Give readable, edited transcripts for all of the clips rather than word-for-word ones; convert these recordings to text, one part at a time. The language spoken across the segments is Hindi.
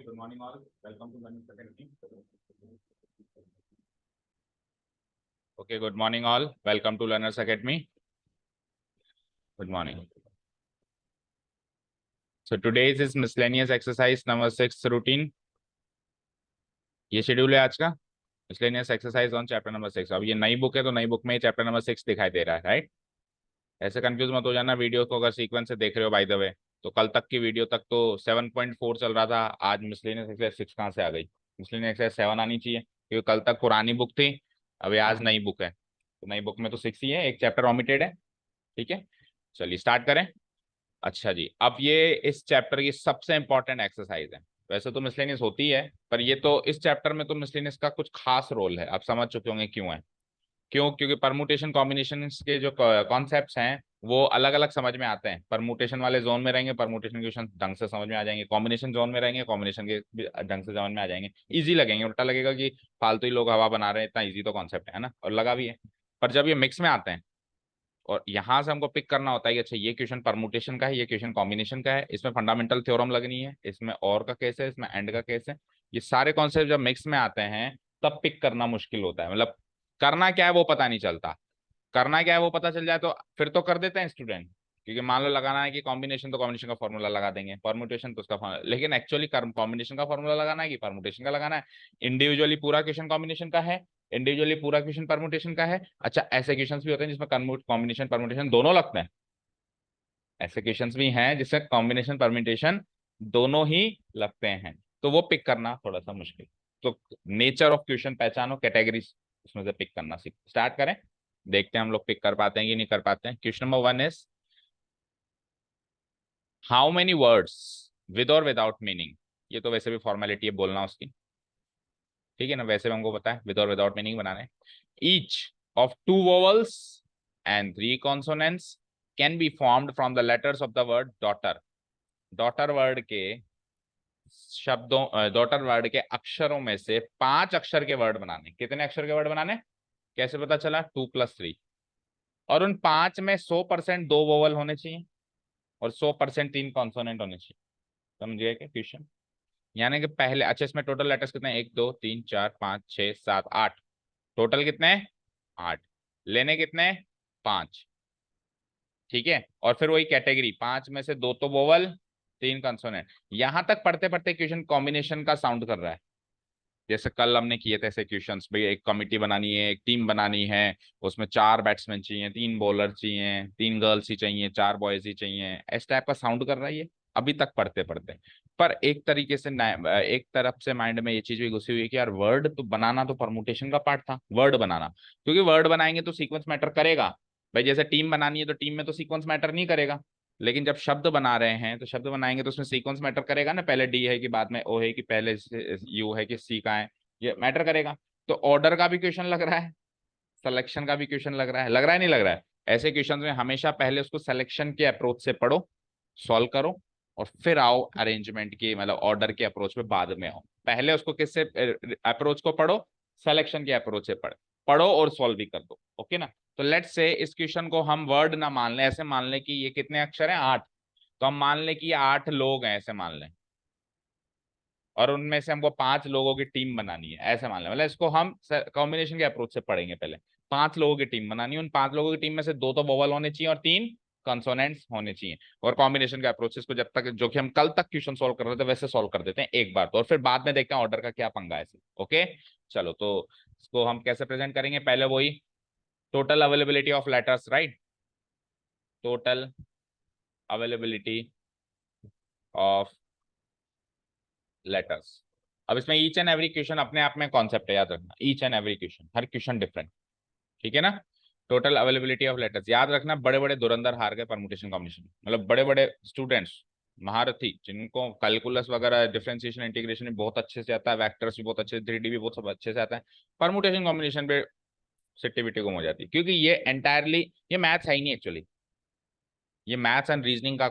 good morning all. Welcome to Learner's Academy. Okay, good morning all. Welcome to Learner's Academy. Good morning. So today's is miscellaneous exercise number 6 routine. ये शेड्यूल है आज का miscellaneous exercise on chapter number 6. अब ये नई बुक है तो नई बुक में चैप्टर नंबर 6 दिखाई दे रहा है, राइट? ऐसे कंफ्यूज मत हो जाना, वीडियो को अगर सीक्वेंस से देख रहे हो बाय द वे। तो कल तक की वीडियो तक तो 7.4 चल रहा था, आज मिसलेनियस एक्सरसाइज 6 कहाँ से आ गई? मिसलेनियस एक्सरसाइज 7 आनी चाहिए क्योंकि कल तक पुरानी बुक थी, अभी आज नई बुक है। तो नई बुक में तो 6 ही है, एक चैप्टर ओमिटेड है। ठीक है, चलिए स्टार्ट करें। अच्छा जी, अब ये इस चैप्टर की सबसे इंपॉर्टेंट एक्सरसाइज है। वैसे तो मिसलेनियस होती है, पर ये तो इस चैप्टर में तो मिसलेनियस का कुछ खास रोल है। आप समझ चुके होंगे क्यों है। क्यों? क्योंकि परमुटेशन कॉम्बिनेशन के जो कॉन्सेप्ट्स हैं वो अलग अलग समझ में आते हैं। परमुटेशन वाले जोन में रहेंगे, परमुटेशन के क्वेश्चन ढंग से समझ में आ जाएंगे। कॉम्बिनेशन जोन में रहेंगे, कॉम्बिनेशन के भी ढंग से समझ में आ जाएंगे। इजी लगेंगे, उल्टा लगेगा कि फालतू ही लोग हवा बना रहे हैं, इतना इजी तो कॉन्सेप्ट है ना, और लगा भी है। पर जब ये मिक्स में आते हैं और यहाँ से हमको पिक करना होता है कि अच्छा ये क्वेश्चन परमुटेशन का है, ये क्वेश्चन कॉम्बिनेशन का है, इसमें फंडामेंटल थ्योरम लगनी है, इसमें और का केस है, इसमें एंड का केस है। ये सारे कॉन्सेप्ट जब मिक्स में आते हैं तब पिक करना मुश्किल होता है। मतलब करना क्या है वो पता नहीं चलता, करना क्या है वो पता चल जाए तो फिर तो कर देते हैं स्टूडेंट। क्योंकि मान लो लगाना है कि कॉम्बिनेशन, तो कॉम्बिनेशन का फॉर्मूला लगा देंगे, परमुटेशन तो उसका फॉर्मूला, लेकिन एक्चुअली कॉम्बिनेशन का फॉर्मूला लगाना है कि परमुटेशन का लगाना है? इंडिविजुअली पूरा क्वेश्चन कॉम्बिनेशन का है, इंडिविजुअली पूरा क्वेश्चन परमुटेशन का है। अच्छा, ऐसे क्वेश्चन भी होते हैं जिसमें कॉम्बिनेशन परमुटेशन दोनों लगते हैं। ऐसे क्वेश्चन भी हैं जिससे कॉम्बिनेशन परम्यूटेशन दोनों ही लगते हैं, तो वो पिक करना थोड़ा सा मुश्किल। तो नेचर ऑफ क्वेश्चन पहचानो, कैटेगरीज उसमें से पिक करना सीख। स्टार्ट करें, देखते हैं हम लोग पिक कर पाते हैं कि नहीं कर पाते हैं। Question number 1 is how many words with और विदाउट मीनिंग। ये तो वैसे भी फॉर्मेलिटी है बोलना उसकी, ठीक है ना, वैसे भी हमको पता है विद और विदाउट मीनिंग बनाने। Each of 2 vowels and 3 consonants can be formed from the letters of the word daughter. Daughter word के शब्दों, डॉटर वर्ड के अक्षरों में से 5 अक्षर के वर्ड बनाने। कितने अक्षर के वर्ड बनाने? कैसे पता चला? 2+3। और उन 5 में 100% 2 वोवल होने चाहिए और 100% 3 कॉन्सोनेंट होने चाहिए। समझिए क्या क्वेश्चन? यानी कि पहले, अच्छा इसमें टोटल लेटर्स कितने हैं? 1 2 3 4 5 6 7 8। टोटल कितने हैं? 8। लेने कितने? 5। ठीक है, और फिर वही कैटेगरी, 5 में से 2 तो वोवल, 3 कंसोनेंट। यहां तक पढ़ते पढ़ते क्वेश्चन कॉम्बिनेशन का साउंड कर रहा है। जैसे कल हमने किए थे ऐसे क्वेश्चंस, भाई एक कमिटी बनानी है, एक टीम बनानी है, उसमें 4 बैट्समैन चाहिए, 3 बॉलर चाहिए, 3 गर्ल्स ही चाहिए, 4 बॉयज ही चाहिए, इस टाइप का साउंड कर रहा है ये अभी तक पढ़ते पढ़ते। पर एक तरीके से एक तरफ से माइंड में ये चीज भी घुसी हुई है कि यार वर्ड तो बनाना तो परमुटेशन का पार्ट था, वर्ड बनाना। क्योंकि वर्ड बनाएंगे तो सीक्वेंस मैटर करेगा। भाई जैसे टीम बनानी है तो टीम में तो सीक्वेंस मैटर नहीं करेगा, लेकिन जब शब्द बना रहे हैं तो शब्द बनाएंगे तो उसमें सीक्वेंस मैटर करेगा ना, पहले डी है कि बाद में ओ है कि पहले यू है कि सी का है, ये मैटर करेगा। तो ऑर्डर का भी क्वेश्चन लग रहा है, सिलेक्शन का भी क्वेश्चन लग रहा है नहीं लग रहा है? ऐसे क्वेश्चन में हमेशा पहले उसको सिलेक्शन के अप्रोच से पढ़ो, सॉल्व करो, और फिर आओ अरेंजमेंट की, मतलब ऑर्डर के अप्रोच पे बाद में आओ। पहले उसको किससे अप्रोच को पढ़ो? सिलेक्शन के अप्रोच से पढ़ो और सॉल्व भी कर दो। ओके ना? तो लेट्स से इस क्वेश्चन को हम वर्ड ना मान लें, ऐसे मान लें कि ये कितने अक्षर हैं? 8। तो हम मान लें कि ये 8 लोग हैं, ऐसे मान लें, और उनमें से हमको 5 लोगों की टीम बनानी है, ऐसे मान लें। मतलब इसको हम कॉम्बिनेशन के अप्रोच से पढ़ेंगे। पहले 5 लोगों की टीम बनानी है, उन 5 लोगों की टीम में से 2 तो वोवल होने चाहिए और 3 कंसोनेंट्स होने चाहिए। और कॉम्बिनेशन के अप्रोचेस को जब तक, जो कि हम कल तक क्वेश्चन सॉल्व कर रहे थे, वैसे सॉल्व कर देते हैं एक बार तो, और फिर बाद में देखते हैं ऑर्डर का क्या पंगा है। ओके, चलो तो इसको हम कैसे प्रेजेंट करेंगे? पहले वही total availability of letters, right? Total availability of letters. अब इसमें ईच एंड एवरी क्वेश्चन अपने आप में कॉन्सेप्ट है, याद रखना। Each and every question, her question different, ठीक है ना? टोटल अवेलेबिलिटी ऑफ लेटर्स, याद रखना बड़े बड़े धुरंधर हार गए परमुटेशन कॉम्बिनेशन। मतलब बड़े बड़े स्टूडेंट्स, महारथी, जिनको कैलकुलस वगैरह, डिफरेंशिएशन, इंटीग्रेशन भी बहुत अच्छे से आता है, वेक्टर्स भी बहुत अच्छे, 3D भी बहुत सब अच्छे से आता है, परमुटेशन कॉम्बिनेशन पे सिट्टी बिट्टी गुम हो जाती है। क्योंकि ये एंटायरली, ये मैथ्स है ही नहीं एक्चुअली, ये मैथ्स एंड रीजनिंग का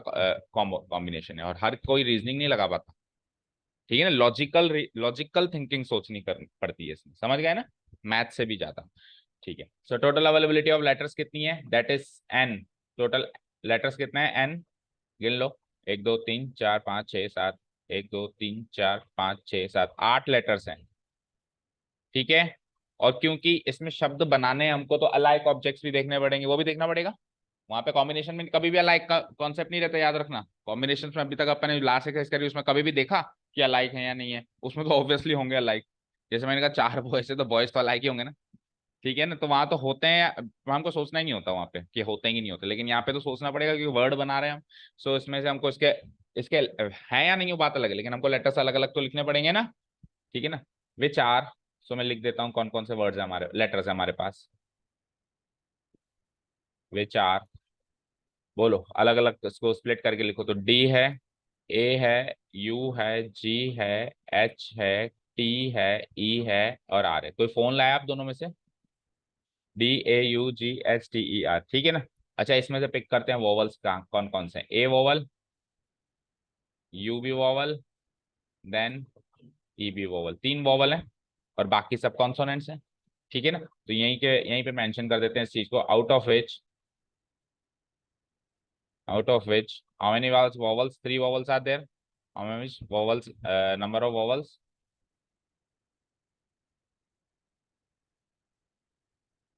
कॉम्बिनेशन है, और हर कोई रीजनिंग नहीं लगा पाता। ठीक है ना? लॉजिकल थिंकिंग सोचनी कर पड़ती है इसमें, समझ गए ना? मैथ से भी ज्यादा। ठीक है, so total availability of letters कितनी है? That is N. Total letters कितने हैं? एन गिन लो, 1 2 3 4 5 6 7, 1 2 3 4 5 6 7 8 लेटर्स हैं, ठीक है। और क्योंकि इसमें शब्द बनाने हैं हमको, तो अलाइक ऑब्जेक्ट्स भी देखने पड़ेंगे, वो भी देखना पड़ेगा। वहां पे कॉम्बिनेशन में कभी भी अलाइक का कॉन्सेप्ट नहीं रहता, याद रखना। कॉम्बिनेशन में अभी तक अपन ने लास्ट एक्सरसाइज करी उसमें कभी भी देखा कि अलाइक है या नहीं है? उसमें तो ऑब्वियसली होंगे अलाइक। जैसे मैंने कहा 4 बॉयज है तो बॉयज तो अलाइक ही होंगे ना, ठीक है ना। तो वहां तो होते हैं, वहां हमको सोचना ही नहीं होता वहां पे कि होते हैं कि नहीं होते, लेकिन यहाँ पे तो सोचना पड़ेगा क्योंकि वर्ड बना रहे हैं हम। सो इसमें से हमको इसके इसके है या नहीं वो बात अलग है, लेकिन हमको लेटर्स अलग अलग तो लिखने पड़ेंगे ना, ठीक है ना। विच आर, सो मैं लिख देता हूँ कौन कौन से वर्ड्स है हमारे, लेटर्स है हमारे पास। विच आर, बोलो अलग अलग इसको स्प्लिट करके लिखो। तो डी है, ए है, यू है, जी है, एच है, टी है, ई है और आर है। कोई फोन लाया आप दोनों में से? DAUGHTER, ठीक है ना। अच्छा इसमें से पिक करते हैं वोवल्स का, कौन कौन से? ए वोवल, यू बी वोवल, देन ई बी वोवल, 3 वोवल है और बाकी सब कॉन्सोनेंट्स हैं, ठीक है ना। तो यहीं पे मेंशन कर देते हैं इस चीज को। Out of which how many vowels? 3 vowels are there. How many vowels, number of vowels?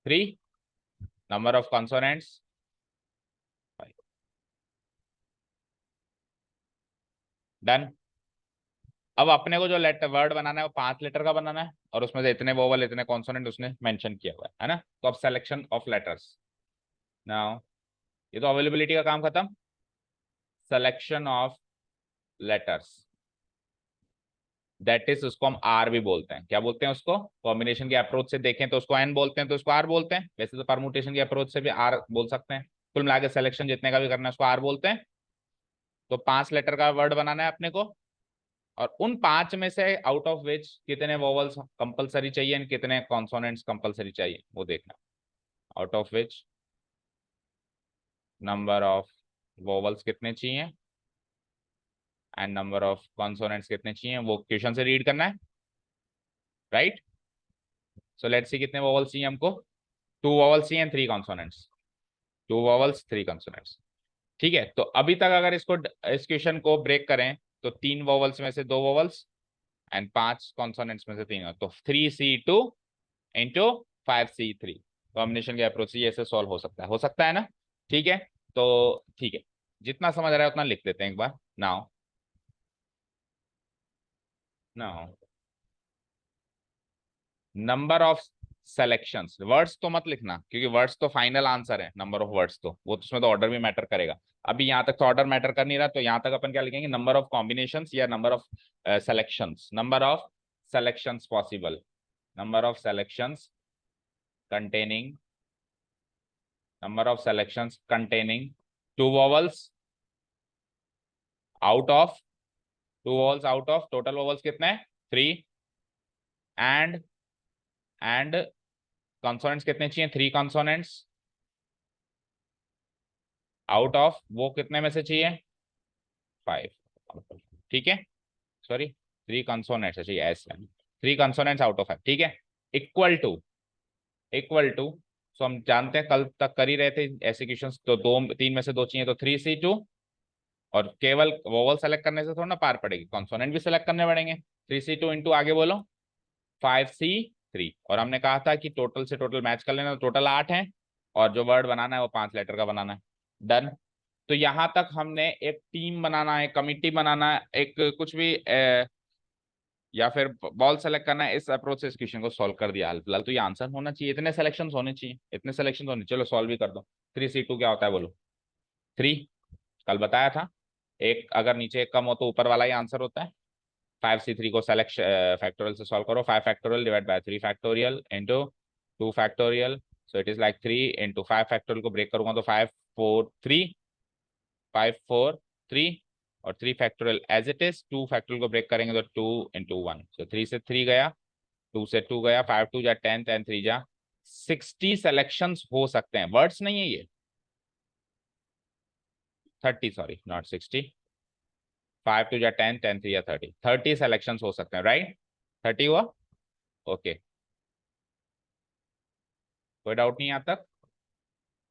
3. Number of consonants? 5. Done. अब अपने को जो लेटर वर्ड बनाना है वो 5 लेटर का बनाना है, और उसमें से इतने वोवल इतने कॉन्सोनेंट उसने मेंशन किया हुआ है ना। तो अब सिलेक्शन ऑफ लेटर्स नाउ, ये तो अवेलेबिलिटी का काम खत्म। Selection of letters, that is, उसको हम आर भी बोलते हैं। क्या बोलते हैं उसको? कॉम्बिनेशन की अप्रोच से देखें तो उसको एन बोलते हैं, तो उसको आर बोलते हैं। वैसे तो परमुटेशन की अप्रोच से भी आर बोल सकते हैं। कुल मिला के सिलेक्शन जितने का भी करना है उसको आर बोलते हैं। तो 5 लेटर का वर्ड बनाना है अपने को, और उन 5 में से आउट ऑफ विच कितने वोवल्स कंपलसरी चाहिए और कितने कॉन्सोनेंट्स कंपलसरी चाहिए वो देखना। Out of which number of vowels कितने चाहिए एंड नंबर ऑफ कॉन्सोनेंट्स कितने चाहिए, वो क्वेश्चन से रीड करना है, राइट। सो लेट्स सी कितने वोवल्स चाहिए हमको। 2 वोवल्स चाहिए, 3 कॉन्सोनेंट्स। 2 वोवल्स 3 कॉन्सोनेंट्स, ठीक है। तो अभी तक अगर इसको इस क्वेश्चन को ब्रेक करें तो 3 वोवल्स में से 2 वोवल्स एंड 5 कॉन्सोनेंट्स में से 3, तो 3C2 इंटू 5C3 कॉम्बिनेशन के अप्रोच से ऐसे सॉल्व हो सकता है ना, ठीक है। तो ठीक है, जितना समझ रहा है उतना लिख देते हैं एक बार। Now now number of selections, words तो मत लिखना क्योंकि वर्ड्स तो फाइनल आंसर है, नंबर ऑफ वर्ड्स तो वो तो उसमें तो ऑर्डर भी मैटर करेगा। अभी यहाँ तक तो ऑर्डर मैटर कर नहीं रहा, तो यहाँ तक अपन क्या लिखेंगे? नंबर ऑफ कॉम्बिनेशंस या number of selections, number of selections possible, number of selections containing, number of selections containing 2 vowels out of, 2 vowels out of, total vowels कितने हैं? 3, and consonants कितने चाहिए? 3 consonants out of, वो कितने में से चाहिए? 5, ठीक है। सॉरी, 3 consonants चाहिए, एस है 3 consonants आउट ऑफ 5, ठीक है। इक्वल टू, इक्वल टू, सो हम जानते हैं कल तक कर ही रहे थे ऐसे क्वेश्चंस, तो 3 में से 2 चाहिए, तो 3C2, और केवल वोवल सेलेक्ट करने से थोड़ा ना पार पड़ेगी, कॉन्सोनेंट भी सेलेक्ट करने पड़ेंगे। 3C2 इंटू आगे बोलो 5C3, और हमने कहा था कि टोटल से टोटल मैच कर लेना, तो टोटल 8 है, और जो वर्ड बनाना है वो 5 लेटर का बनाना है। डन। तो यहां तक हमने एक टीम बनाना है, कमिटी बनाना है, एक कुछ भी या फिर बॉल सेलेक्ट करना है, इस अप्रोच से इस क्वेश्चन को सॉल्व कर दिया। हाल फिलहाल तो ये आंसर होना चाहिए, इतने सिलेक्शन होने चाहिए, इतने सिलेक्शन होने। चलो सॉल्व भी कर दो। 3C2 क्या होता है बोलो? 3, कल बताया था। एक अगर नीचे एक कम हो तो ऊपर वाला ही आंसर होता है। 5C3 को सेलेक्ट फैक्टोरियल से सॉल्व करो। 5 factorial divide by 3 factorial into 2 factorial, so it is like 3 into 5 factorial को ब्रेक करूंगा तो 5 4 3 और 3 factorial as it is. 2 factorial को ब्रेक करेंगे तो 2 इंटू 1, सो 3 से 3 गया, 2 से 2 गया, 5 2 जा 10, 10 3 जा 60 सेलेक्शन हो सकते हैं। वर्ड्स नहीं है ये, 30, सॉरी नॉट 60, 5 2 जा 10, 10 3 या 30 सेलेक्शन हो सकते हैं, राइट। 30 हुआ, ओके। कोई डाउट नहीं यहाँ तक?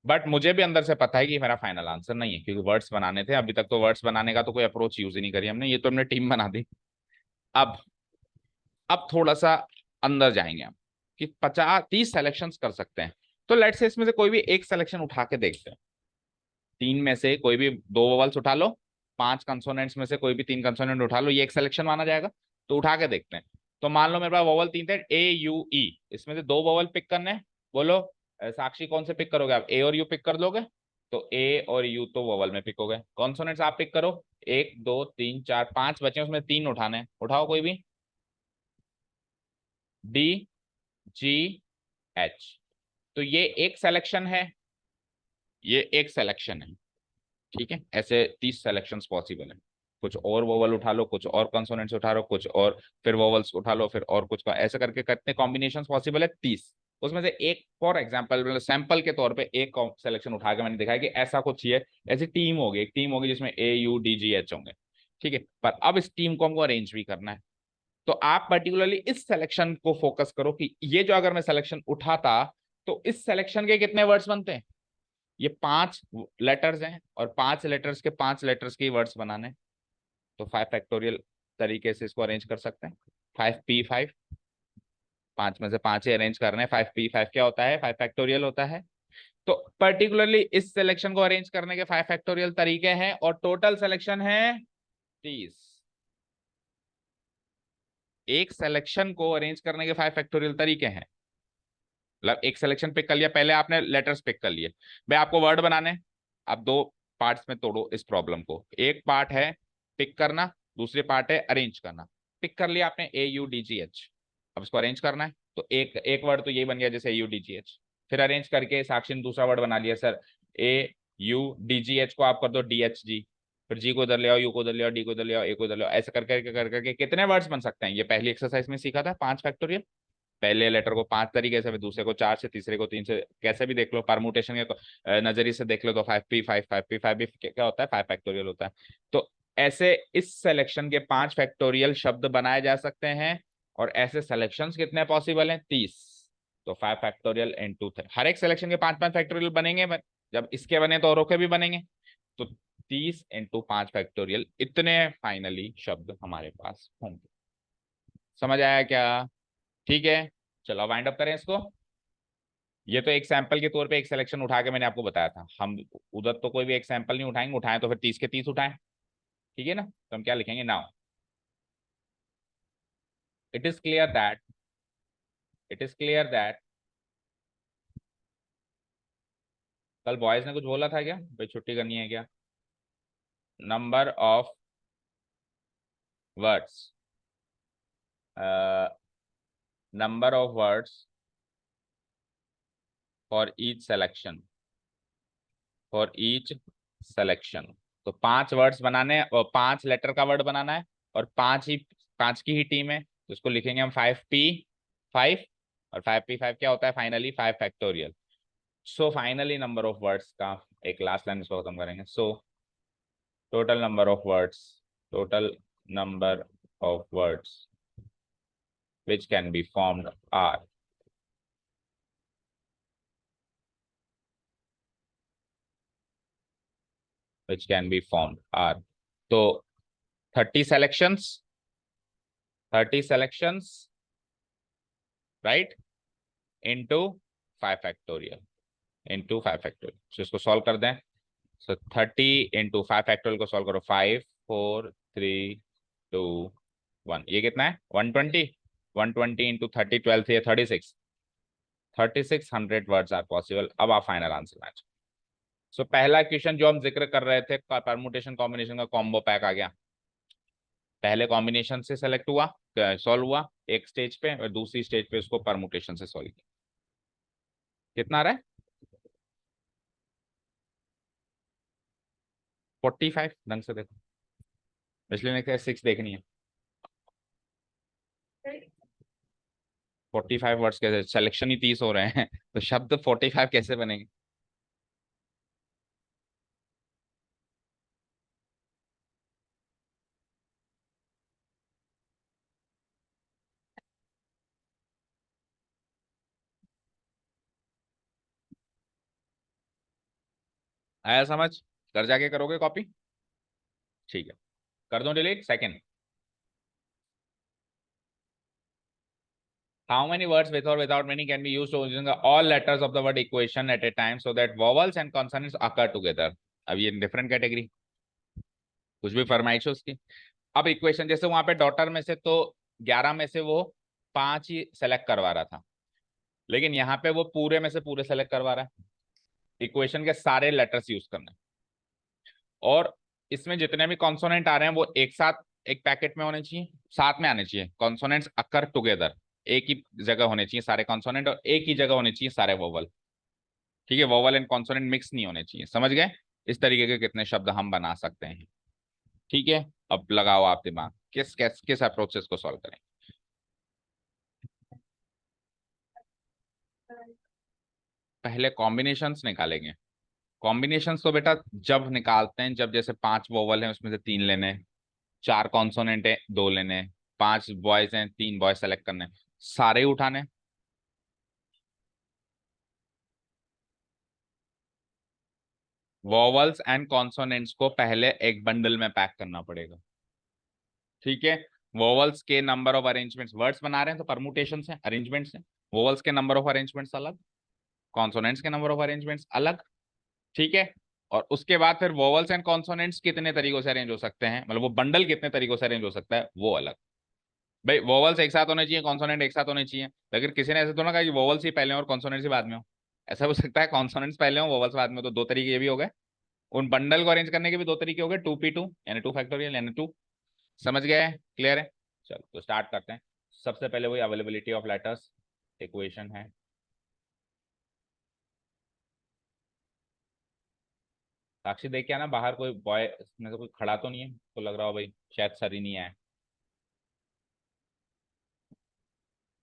बट मुझे भी अंदर से पता है कि मेरा फाइनल आंसर नहीं है, क्योंकि वर्ड्स बनाने थे। अभी तक तो वर्ड्स बनाने का तो कोई अप्रोच यूज ही नहीं करी हमने, ये तो हमने टीम बना दी। अब अब थोड़ा सा अंदर जाएंगे हम, कि 50-30 सिलेक्शंस कर सकते हैं। तो लेट्स से इसमें से कोई भी एक सिलेक्शन उठा के देखते हैं। तीन में से कोई भी दो वोवल्स उठा लो, पांच कंसोनेंट्स में से कोई भी तीन कंसोनेंट उठा लो, ये एक सिलेक्शन माना जाएगा। तो उठा के देखते हैं। तो मान लो मेरे पास वोवल तीन थे, ए यू ई, इसमें से दो वोवल पिक करने हैं। बोलो साक्षी कौन से पिक करोगे आप, ए और यू पिक कर लोगे? तो ए और यू तो वोवल में पिक हो गए। कॉन्सोनेंट्स आप पिक करो, एक दो तीन चार पांच बचे, उसमें तीन उठाने हैं, उठाओ कोई भी। डी, जी, एच। तो ये एक सिलेक्शन है, ये एक सिलेक्शन है। ठीक है, ऐसे 30 सिलेक्शंस पॉसिबल है। कुछ और वोवल उठा लो, कुछ और कंसोनेंट्स उठा लो, कुछ और फिर वोवल्स उठा लो, फिर और कुछ का, ऐसे करके कितने कॉम्बिनेशंस पॉसिबल है? 30। उसमें से एक फॉर एग्जांपल, मतलब सैंपल के तौर पे एक सिलेक्शन उठा के मैंने दिखाया कि ऐसा कुछ है। ऐसी टीम होगी, एक टीम होगी जिसमें ए यू डी जी एच होंगे। ठीक है, पर अब इस टीम को हमको अरेंज भी करना है। तो आप पर्टिकुलरली इस सिलेक्शन को फोकस करो कि ये जो अगर मैं सिलेक्शन उठाता, तो इस सिलेक्शन के कितने वर्ड्स बनते हैं? ये पांच लेटर्स हैं, और पांच लेटर्स के पांच लेटर्स के वर्ड्स बनाने हैं। तो 5 फैक्टोरियल तरीके से इसको अरेंज कर सकते हैं। 5p5, पांच में से पांच ही अरेंज करने हैं। 5p5 क्या होता है? 5 फैक्टोरियल होता है। तो पर्टिकुलरली इस सिलेक्शन को अरेंज करने के 5 फैक्टोरियल तरीके हैं, और टोटल सिलेक्शन है 30। एक सिलेक्शन को अरेंज करने के 5 फैक्टोरियल तरीके हैं। मतलब एक सिलेक्शन पिक कर लिया, पहले आपने लेटर्स पिक कर लिए, भाई आपको वर्ड बनाने। अब दो पार्ट्स में तोड़ो इस प्रॉब्लम को। एक पार्ट है पिक करना, दूसरे पार्ट है अरेंज करना। पिक कर लिया आपने, ए यू डी जी एच। अब इसको अरेंज करना है, तो एक एक वर्ड तो यही बन गया जैसे ए यू डी जी एच। फिर अरेंज करके साक्षी ने दूसरा वर्ड बना लिया, सर ए यू डी जी एच को आप कर दो डी एच जी। फिर जी को इधर ले आओ, यू को उधर ले आओ, डी को इधर ले आओ, ए को इधर ले आओ, ऐसे कर करके कितने वर्ड्स बन सकते हैं? ये पहली एक्सरसाइज में सीखा था 5 फैक्टोरियल। पहले लेटर को पांच तरीके से, फिर दूसरे को चार से, तीसरे को तीन से, कैसे भी देख लो, परमुटेशन के नजरिए से देख लो तो 5p5 भी क्या होता है? 5 फैक्टोरियल होता है। तो ऐसे इस सिलेक्शन के 5 फैक्टोरियल शब्द बनाए जा सकते हैं। और ऐसे सिलेक्शंस कितने पॉसिबल हैं? 30। तो 5 फैक्टोरियल इंटू हर एक सिलेक्शन के पांच पांच फैक्टोरियल बनेंगे, जब इसके बने तो औरों के भी बनेंगे। तो 30 इंटू 5 फैक्टोरियल, इतने फाइनली शब्द हमारे पास होंगे। समझ आया क्या? ठीक है, चलो वाइंड अप करें इसको। ये तो एक सैंपल के तौर पे एक सिलेक्शन उठा के मैंने आपको बताया था। हम उधर तो कोई भी एक सैंपल नहीं उठाएंगे, उठाएं तो फिर 30 के 30 उठाएं। ठीक है ना? तो हम क्या लिखेंगे now? It is clear that, it is clear that, कल बॉयज ने कुछ बोला था क्या भाई, छुट्टी करनी है क्या? Number of words, number of words for each selection, for each selection. तो पांच वर्ड्स बनाने हैं, और पांच लेटर का वर्ड बनाना है, और पांच की ही टीम है, तो इसको लिखेंगे हम 5p5। और 5p5 क्या होता है? Finally 5 factorial. So finally number of words का एक लास्ट लाइन इसको खत्म करेंगे। So total number of words, total number of words which can be formed are, which can be formed are, तो 30 selections, 30 selections, right, into 5 factorial, into 5 factorial. So इसको सॉल्व कर दें। सो 30 इंटू 5 फैक्टोरियल को सॉल्व करो, 5 4 3 2 1, ये कितना है? 120। 120 इंटू 30, 12 से 36, 3600 वर्ड्स आर पॉसिबल। अब आप फाइनल आंसर मैच। सो पहला क्वेश्चन जो हम जिक्र कर रहे थे, परमुटेशन कॉम्बिनेशन का कॉम्बो पैक आ गया। पहले कॉम्बिनेशन से सेलेक्ट हुआ, सॉल्व हुआ एक स्टेज पे, और दूसरी स्टेज पे उसको परमुटेशन से सॉल्व किया। कितना आ रहा है? 45। ढंग से देखो, इसलिए नहीं 6 देखनी है। 45 वर्ड्स कैसे? सिलेक्शन ही 30 हो रहे हैं तो शब्द 45 कैसे बनेंगे? आया समझ? घर जाके करोगे कॉपी? ठीक है, कर दो delete. Second, how many words with or without meaning can be used to using all letters of the word equation at a time so that vowels and consonants occur together? अब ये डिफरेंट कैटेगरी, कुछ भी फरमाइश है उसकी। अब इक्वेशन जैसे वहां पे डॉटर में से तो 11 में से वो 5 ही सेलेक्ट करवा रहा था, लेकिन यहाँ पे वो पूरे में से पूरे सेलेक्ट करवा रहा है। इक्वेशन के सारे लेटर्स यूज करना है, और इसमें जितने भी कॉन्सोनेंट आ रहे हैं वो एक साथ एक पैकेट में होने चाहिए, साथ में आने चाहिए। कॉन्सोनेंट्स अकर टुगेदर, एक ही जगह होने चाहिए सारे कॉन्सोनेंट, और एक ही जगह होने चाहिए सारे वोवल। ठीक है, वोवल एंड कॉन्सोनेंट मिक्स नहीं होने चाहिए। समझ गए? इस तरीके के कितने शब्द हम बना सकते हैं। ठीक है, अब लगाओ आप दिमाग, किस अप्रोच से इसको सॉल्व करें। पहले कॉम्बिनेशंस निकालेंगे। कॉम्बिनेशंस तो बेटा जब निकालते हैं जब जैसे 5 वोवल हैं उसमें से 3 लेने, 4 कॉन्सोनेंट है 2 लेने, 5 बॉयज हैं 3 बॉयज सेलेक्ट करने, सारे ही उठाने। वोवल्स एंड कॉन्सोनेंट्स को पहले एक बंडल में पैक करना पड़ेगा। ठीक है, वोवल्स के नंबर ऑफ अरेंजमेंट्स, वर्ड्स बना रहे हैं तो परमुटेशन है, अरेंजमेंट्स है। वोवल्स के नंबर ऑफ अरेंजमेंट्स अलग, कॉन्सोनेंट्स के नंबर ऑफ अरेंजमेंट्स अलग। ठीक है, और उसके बाद फिर वोवल्स एंड कॉन्सोनेंट्स कितने तरीकों से अरेंज हो सकते हैं, मतलब वो बंडल कितने तरीकों से अरेंज हो सकता है वो अलग। भाई वोवल्स एक साथ होने चाहिए, कॉन्सोनेंट एक साथ होने चाहिए, लेकिन किसी ने ऐसे तो ना कहा कि वोवल्स ही पहले हो और कॉन्सोनेंट्स ही बाद में हो। ऐसा हो सकता है कॉन्सोनेंट्स पहले हो वोवल्स बाद में हो, तो दो तरीके ये भी हो गए। उन बंडल को अरेंज करने के भी दो तरीके हो गए, 2p2 यानी 2 फैक्टोरियल यानी 2। समझ गए? क्लियर है? चलो तो स्टार्ट करते हैं। सबसे पहले वही अवेलेबिलिटी ऑफ लेटर्स इक्वेशन है। साक्षी देख के आना बाहर कोई बॉय में से कोई खड़ा तो नहीं है, तो लग रहा हो भाई शायद सर ही नहीं आए।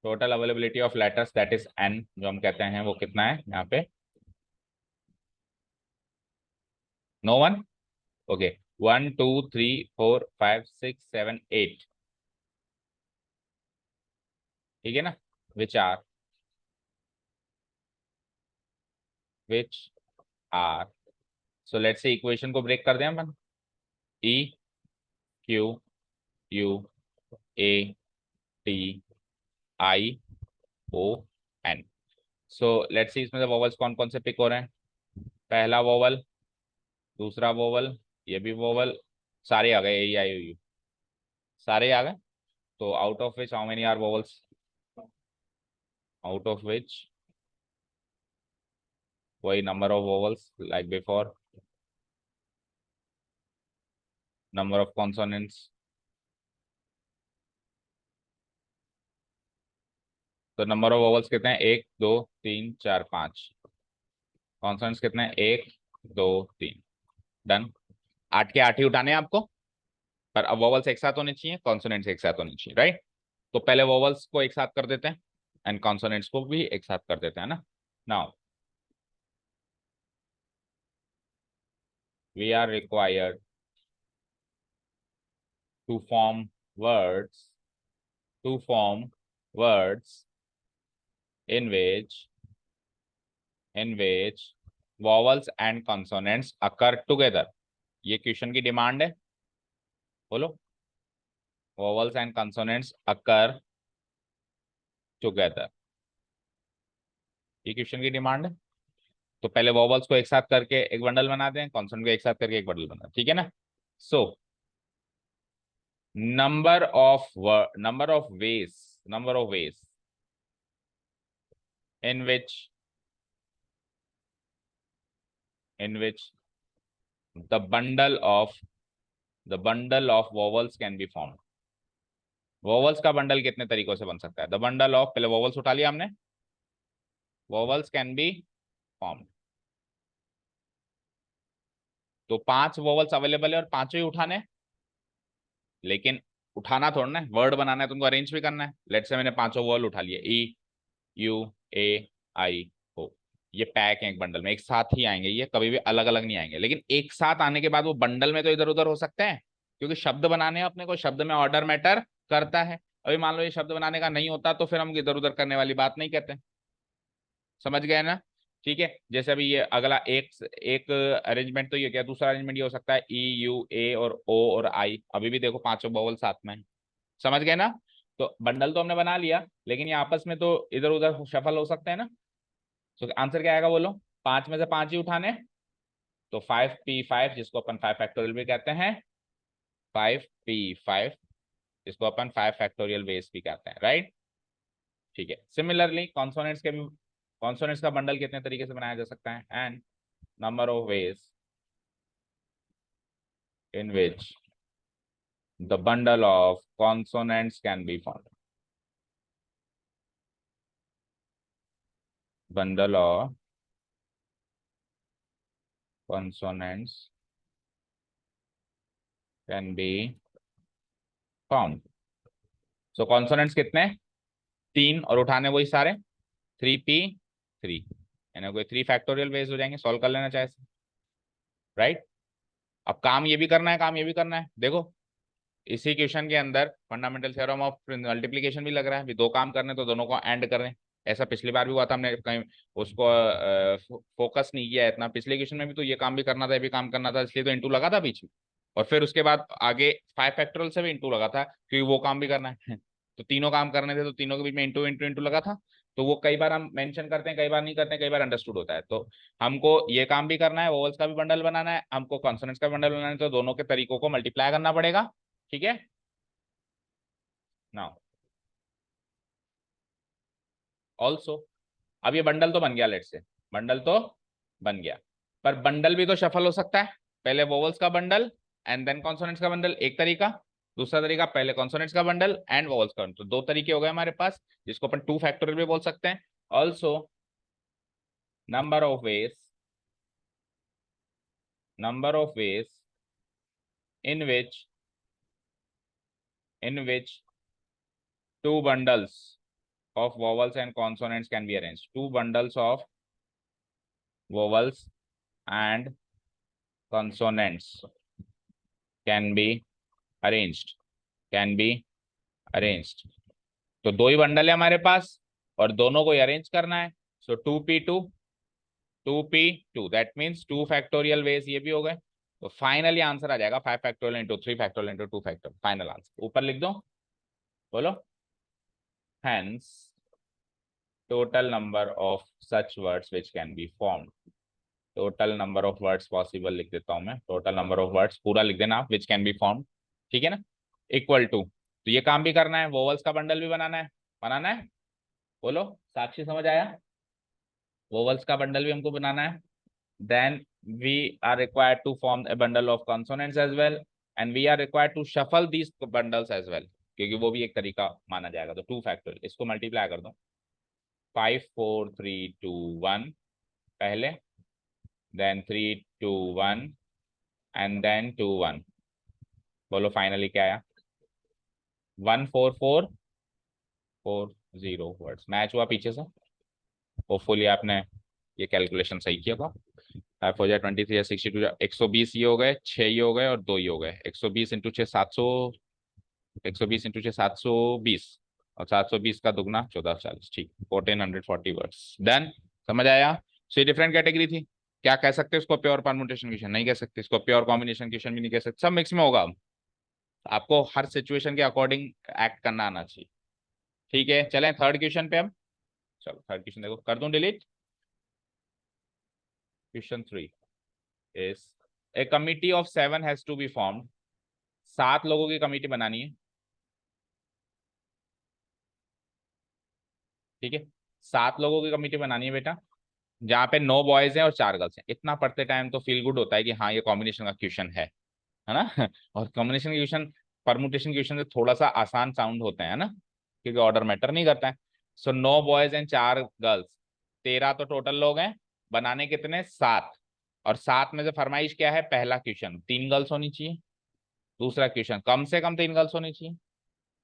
Total availability of letters that is N, जो हम कहते हैं वो कितना है यहाँ पे? No one. ओके, 1 2 3 4 5 6 7 8। ठीक है ना? Which are, which are, so let's say equation को ब्रेक कर दें अपन। E Q U A T I O N. So let's see इसमें से वोवल्स कौन कौन से पिक हो रहे हैं। पहला वोवल, दूसरा वोवल, ये भी वोवल, सारे आ गए, ए आई ओ यू सारे आ गए। तो out of which how many are vowels? Out of which वही number of vowels like before, number of consonants. तो नंबर ऑफ वोवल्स कितने हैं? 1 2 3 4 5। कॉन्सोनेंट्स कितने हैं? 1 2 3। डन। 8 के 8 ही उठाने हैं आपको, पर अब वोवल्स एक साथ होने चाहिए, कॉन्सोनेंट्स एक साथ होने चाहिए, राइट? तो पहले वोवल्स को एक साथ कर देते हैं एंड कॉन्सोनेंट्स को भी एक साथ कर देते हैं ना। Now we are required to form words, to form words in which vowels and consonants occur together। ये क्वेश्चन की डिमांड है, बोलो। vowels and consonants occur together, ये क्वेश्चन की डिमांड है। तो पहले वॉवल्स को एक साथ करके एक बंडल बना दें, कॉन्सोनेंट को एक साथ करके एक बंडल बना दें, ठीक है ना? So number of veg, number of veg in which in which the bundle of vowels can be formed। Vowels का बंडल कितने तरीकों से बन सकता है? द बंडल ऑफ, पहले वोवल्स उठा लिया हमने, वोवल्स कैन बी फॉर्म्ड। तो 5 वोवल्स अवेलेबल है और पांचों ही उठाने, लेकिन उठाना थोड़ा ना, वर्ड बनाना है, तुमको अरेंज भी करना है। लेट से मैंने पांचों वोवल उठा लिए, ई यू ए आई ओ, ये पैक है एक बंडल में, एक साथ ही आएंगे, ये कभी भी अलग अलग नहीं आएंगे। लेकिन एक साथ आने के बाद वो बंडल में तो इधर उधर हो सकते हैं, क्योंकि शब्द बनाने हैं अपने को, शब्द में ऑर्डर मैटर करता है। अभी मान लो ये शब्द बनाने का नहीं होता तो फिर हम इधर उधर करने वाली बात नहीं कहते। समझ गए ना? ठीक है, जैसे अभी ये अगला एक एक अरेंजमेंट तो ये क्या, दूसरा अरेंजमेंट ये हो सकता है ई यू ए और ओ और आई, अभी भी देखो पांचों बॉवल साथ में है, समझ गए ना। तो बंडल तो हमने बना लिया, लेकिन ये आपस में तो इधर उधर शफल हो सकते हैं ना। तो आंसर क्या आएगा बोलो, पांच में से पांच ही उठाने, तो 5p5 जिसको अपन 5 फैक्टोरियल भी कहते हैं, 5p5 जिसको अपन 5 फैक्टोरियल बेस भी कहते हैं, राइट। ठीक है, सिमिलरली कॉन्सोनेंट्स के भी, कॉन्सोनेंट्स का बंडल कितने तरीके से बनाया जा सकता है, and number of veg in which the bundle of consonants can be found. Bundle of consonants can be found. So consonants कितने, तीन, और उठाने वही सारे 3p3, यानी कोई 3 फैक्टोरियल वेज हो जाएंगे, सॉल्व कर लेना चाहे, राइट। अब काम ये भी करना है, काम ये भी करना है, देखो इसी क्वेश्चन के अंदर फंडामेंटल थ्योरम ऑफ मल्टीप्लिकेशन भी लग रहा है, भी दो काम करने तो दोनों को एंड कर रहे हैं। ऐसा पिछली बार भी हुआ था, हमने कहीं उसको फोकस नहीं किया है इतना, पिछले क्वेश्चन में भी तो ये काम भी करना था, ये भी काम करना था, इसलिए तो इंटू लगा था बीच में, और फिर उसके बाद आगे 5 फैक्टोरियल से भी इंटू लगा था, क्योंकि वो काम भी करना है तो तीनों काम करने थे, तो तीनों के बीच में इंटू इंटू इंटू लगा था। तो वो कई बार हम मेंशन करते हैं, कई बार नहीं करते हैं, कई बार अंडरस्टूड होता है। तो हमको ये काम भी करना है, वोवल्स का भी बंडल बनाना है, हमको कॉन्सोनेंट्स का बंडल बनाना है, तो दोनों के तरीकों को मल्टीप्लाई करना पड़ेगा, ठीक है। नाउ ऑल्सो, अब ये बंडल तो बन गया, लेट से बंडल तो बन गया, पर बंडल भी तो शफल हो सकता है, पहले वोवल्स का बंडल एंड देन कॉन्सोनेंट्स का बंडल, एक तरीका। दूसरा तरीका पहले कॉन्सोनेंट्स का बंडल एंड वोवल्स का बंडल, तो दो तरीके हो गए हमारे पास, जिसको अपन 2 फैक्टोरियल भी बोल सकते हैं। Also number of veg, number of veg in which two bundles of vowels and consonants can be arranged, two bundles of vowels and consonants can be arranged, can be arranged। तो दो ही बंडल है हमारे पास और दोनों को अरेंज करना है, सो 2p2 2p2 that means 2 factorial veg ये भी हो गए, तो फाइनली आंसर आ जाएगा 5 factorial into 3 factorial into 2 factorial, final answer ऊपर लिख दो, बोलो। Hence total number of such words which can be formed, total number of words possible लिख देता हूं मैं, टोटल नंबर ऑफ वर्ड्स पूरा लिख देना आप, विच कैन बी फॉर्म, ठीक है ना, इक्वल टू, तो ये काम भी करना है, वोवल्स का बंडल भी बनाना है, बनाना है, बोलो साक्षी समझ आया, वोवल्स का बंडल भी हमको बनाना है, then we are required to form a bundle of consonants as well, and we are required to shuffle these bundles as well, क्योंकि वो भी एक तरीका माना जाएगा, तो 2 फैक्टोरियल, इसको मल्टीप्लाई कर दो, 5 4 3 2 1 पहले, then 3 2 1 and then 2 1, बोलो फाइनली क्या आया, 1 4 4 4 0 वर्ड्स मैच हुआ पीछे से, होपफुली आपने ये कैलकुलेशन सही किया था। 5 हो जाए 23 62 120 ये हो गए, 6 ये हो गए और 2 ये हो गए, 120 इंटू 6 700, 120 इंटू 6 720, और 720 का दुगना 1440, ठीक 1440 वर्ड्स डन, समझ आया। सो ये डिफरेंट कैटेगरी थी, क्या कह सकते हैं इसको, प्योर परमुटेशन क्वेश्चन नहीं कह सकते, इसको प्योर कॉम्बिनेशन क्वेश्चन भी नहीं कह सकते, सब मिक्स में होगा, आपको हर सिचुएशन के अकॉर्डिंग एक्ट करना आना चाहिए, ठीक है। चलें थर्ड क्वेश्चन पे अब, चलो थर्ड क्वेश्चन देखो, कर दूं delete. Question 3 is a committee of 7 has to be formed, 7 लोगों की कमिटी बनानी है, ठीक है, 7 लोगों की कमिटी बनानी है बेटा, जहाँ पे 9 बॉयज हैं और 4 गर्ल्स हैं। इतना पढ़ते टाइम तो फील गुड होता है कि हाँ ये कॉम्बिनेशन का क्वेश्चन है ना और कॉम्बिनेशन के क्वेश्चन परमुटेशन क्वेश्चन से थोड़ा सा आसान साउंड होते हैं ना, क्योंकि ऑर्डर मैटर नहीं करता है। सो 9 बॉयज एंड 4 गर्ल्स, 13 तो टोटल लोग हैं, बनाने कितने 7, और 7 में से फरमाइश क्या है, पहला क्वेश्चन 3 गर्ल्स होनी चाहिए, दूसरा क्वेश्चन कम से कम 3 गर्ल्स होनी चाहिए,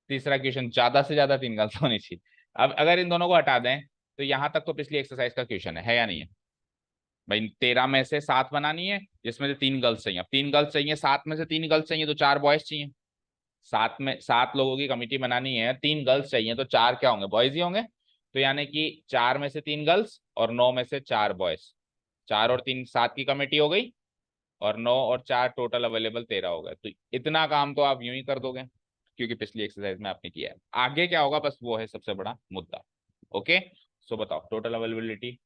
तीसरा क्वेश्चन ज्यादा से ज्यादा 3 गर्ल्स होनी चाहिए। अब अगर इन दोनों को हटा दें तो यहां तक तो पिछली एक्सरसाइज का क्वेश्चन है या नहीं है भाई, 13 में से 7 बनानी है जिसमें से 3 गर्ल्स चाहिए, अब 3 गर्ल्स चाहिए, 7 में से 3 गर्ल्स चाहिए तो 4 बॉयज चाहिए, 7 में 7 लोगों की कमिटी बनानी है, 3 गर्ल्स चाहिए तो 4 क्या होंगे, बॉयज ही होंगे, तो यानी कि 4 में से 3 गर्ल्स और 9 में से 4 बॉयज, 4 और 3 7 की कमेटी हो गई, और 9 और 4 टोटल अवेलेबल 13 हो गए। तो इतना काम तो आप यूं ही कर दोगे क्योंकि पिछली एक्सरसाइज में आपने किया है। आगे क्या होगा बस वो है सबसे बड़ा मुद्दा। ओके, सो बताओ टोटल अवेलेबिलिटी।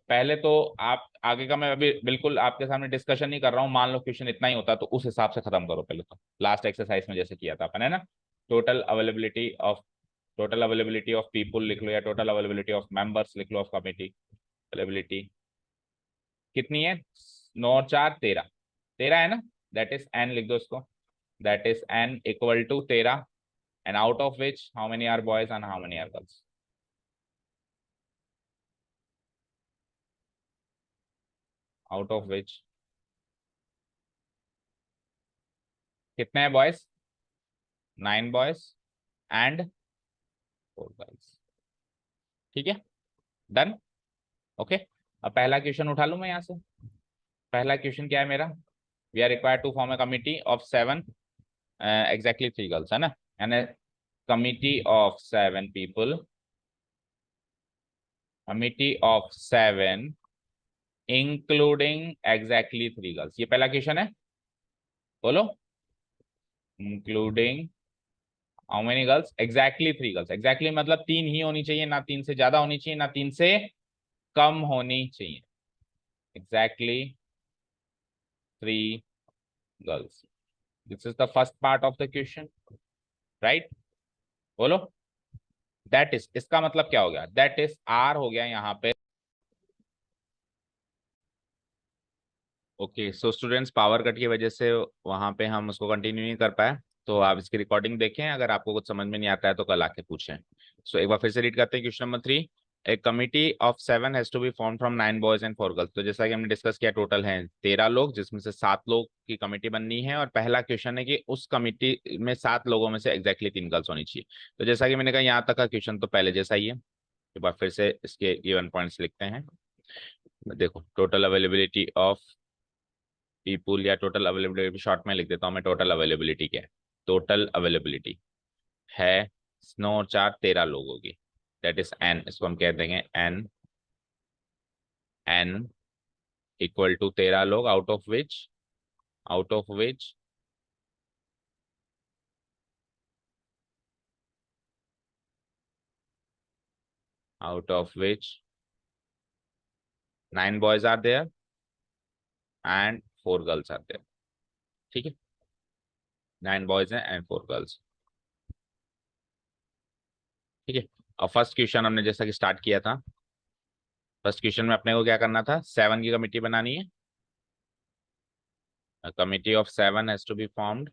पहले तो आप आगे का मैं अभी बिल्कुल आपके सामने डिस्कशन नहीं कर रहा हूँ, मान लो क्वेश्चन इतना ही होता तो उस हिसाब से खत्म करो पहले, तो लास्ट एक्सरसाइज में जैसे किया था अपन, है ना। Total availability of, total availability of people लिख लो, या टोटल अवेलेबिलिटी ऑफ मेंबर्स लिख लो ऑफ कमिटी। अवेलेबिलिटी कितनी है, 9 और 4 13, 13 है ना, दैट इज एन, लिख दो इसको, that is N equal to 13, and out of which how many are boys and how many are girls. Out of which कितने हैं बॉयज, 9 बॉयज एंड 4 गर्ल्स। ठीक है, डन। ओके, अब पहला क्वेश्चन उठा लूं मैं यहाँ से। पहला क्वेश्चन क्या है मेरा, we are required to form a committee of 7, exactly 3 girls, है ना, and committee of 7 people, committee of 7 including exactly 3 girls. ये पहला क्वेश्चन है, बोलो। Including how many girls, exactly 3 girls. Exactly मतलब 3 ही होनी चाहिए, ना 3 से ज्यादा होनी चाहिए, ना 3 से कम होनी चाहिए। Exactly 3 girls, this is the first part of the question, right. बोलो, दैट इज, इसका मतलब क्या हो गया, दैट इज आर हो गया यहाँ पे। Okay, so students power cut की वजह से वहां पे हम उसको कंटिन्यू नहीं कर पाए, तो आप इसकी रिकॉर्डिंग देखें, अगर आपको कुछ समझ में नहीं आता है तो कल आके पूछें। सो एक बार फिर से रीड करते हैं question number 3। A committee of 7 has to be form from 9 boys and 4 girls. तो जैसा कि हमने डिस्कस किया, टोटल है 13 लोग, जिसमें से 7 लोग की कमिटी बननी है, और पहला क्वेश्चन है कि उस कमिटी में 7 लोगों में से एग्जैक्टली 3 गर्ल्स होनी चाहिए। तो जैसा कि मैंने कहा, यहाँ तक का क्वेश्चन तो पहले जैसा ही है। एक बार फिर से इसके गिवन पॉइंट्स लिखते हैं। देखो, टोटल अवेलेबिलिटी ऑफ पीपुल, या टोटल अवेलेबिलिटी शॉर्ट में लिख देता हूँ मैं, टोटल अवेलेबिलिटी क्या है, टोटल अवेलेबिलिटी है 9 और 4 13 लोगों की, दैट इज एन, इसको हम कह देंगे एन, एन इक्वल टू 13 लोग, out of which, out of which out of which 9 boys are there and 4 girls are there. ठीक है, 9 बॉयज हैं एंड 4 गर्ल्स। ठीक है, और फर्स्ट क्वेश्चन हमने जैसा कि स्टार्ट किया था, फर्स्ट क्वेश्चन में अपने को क्या करना था, 7 की कमिटी बनानी है। A committee of 7 has to be formed.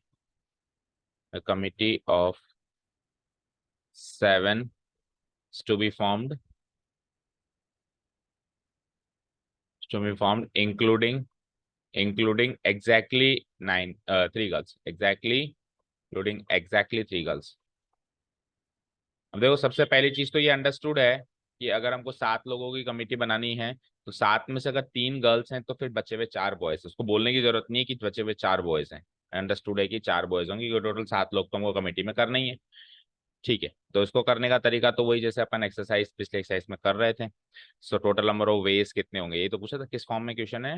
A committee of 7 is to be formed, including exactly 3 girls, exactly including exactly 3 girls. अब देखो, सबसे पहली चीज तो ये अंडरस्टूड है कि अगर हमको 7 लोगों की कमेटी बनानी है, तो 7 में से अगर 3 गर्ल्स हैं तो फिर बचे हुए 4 बॉयज, उसको बोलने की जरूरत नहीं है कि बचे हुए 4 बॉयज हैं। अंडरस्टूड है कि 4 बॉयज होंगे, क्योंकि टोटल 7 लोग तो हमको कमेटी में करना ही है। ठीक है, तो इसको करने का तरीका तो वही जैसे अपन एक्सरसाइज पिछले एक्सरसाइज में कर रहे थे। So total number of veg कितने होंगे, ये तो पूछा था किस फॉर्म में क्वेश्चन है,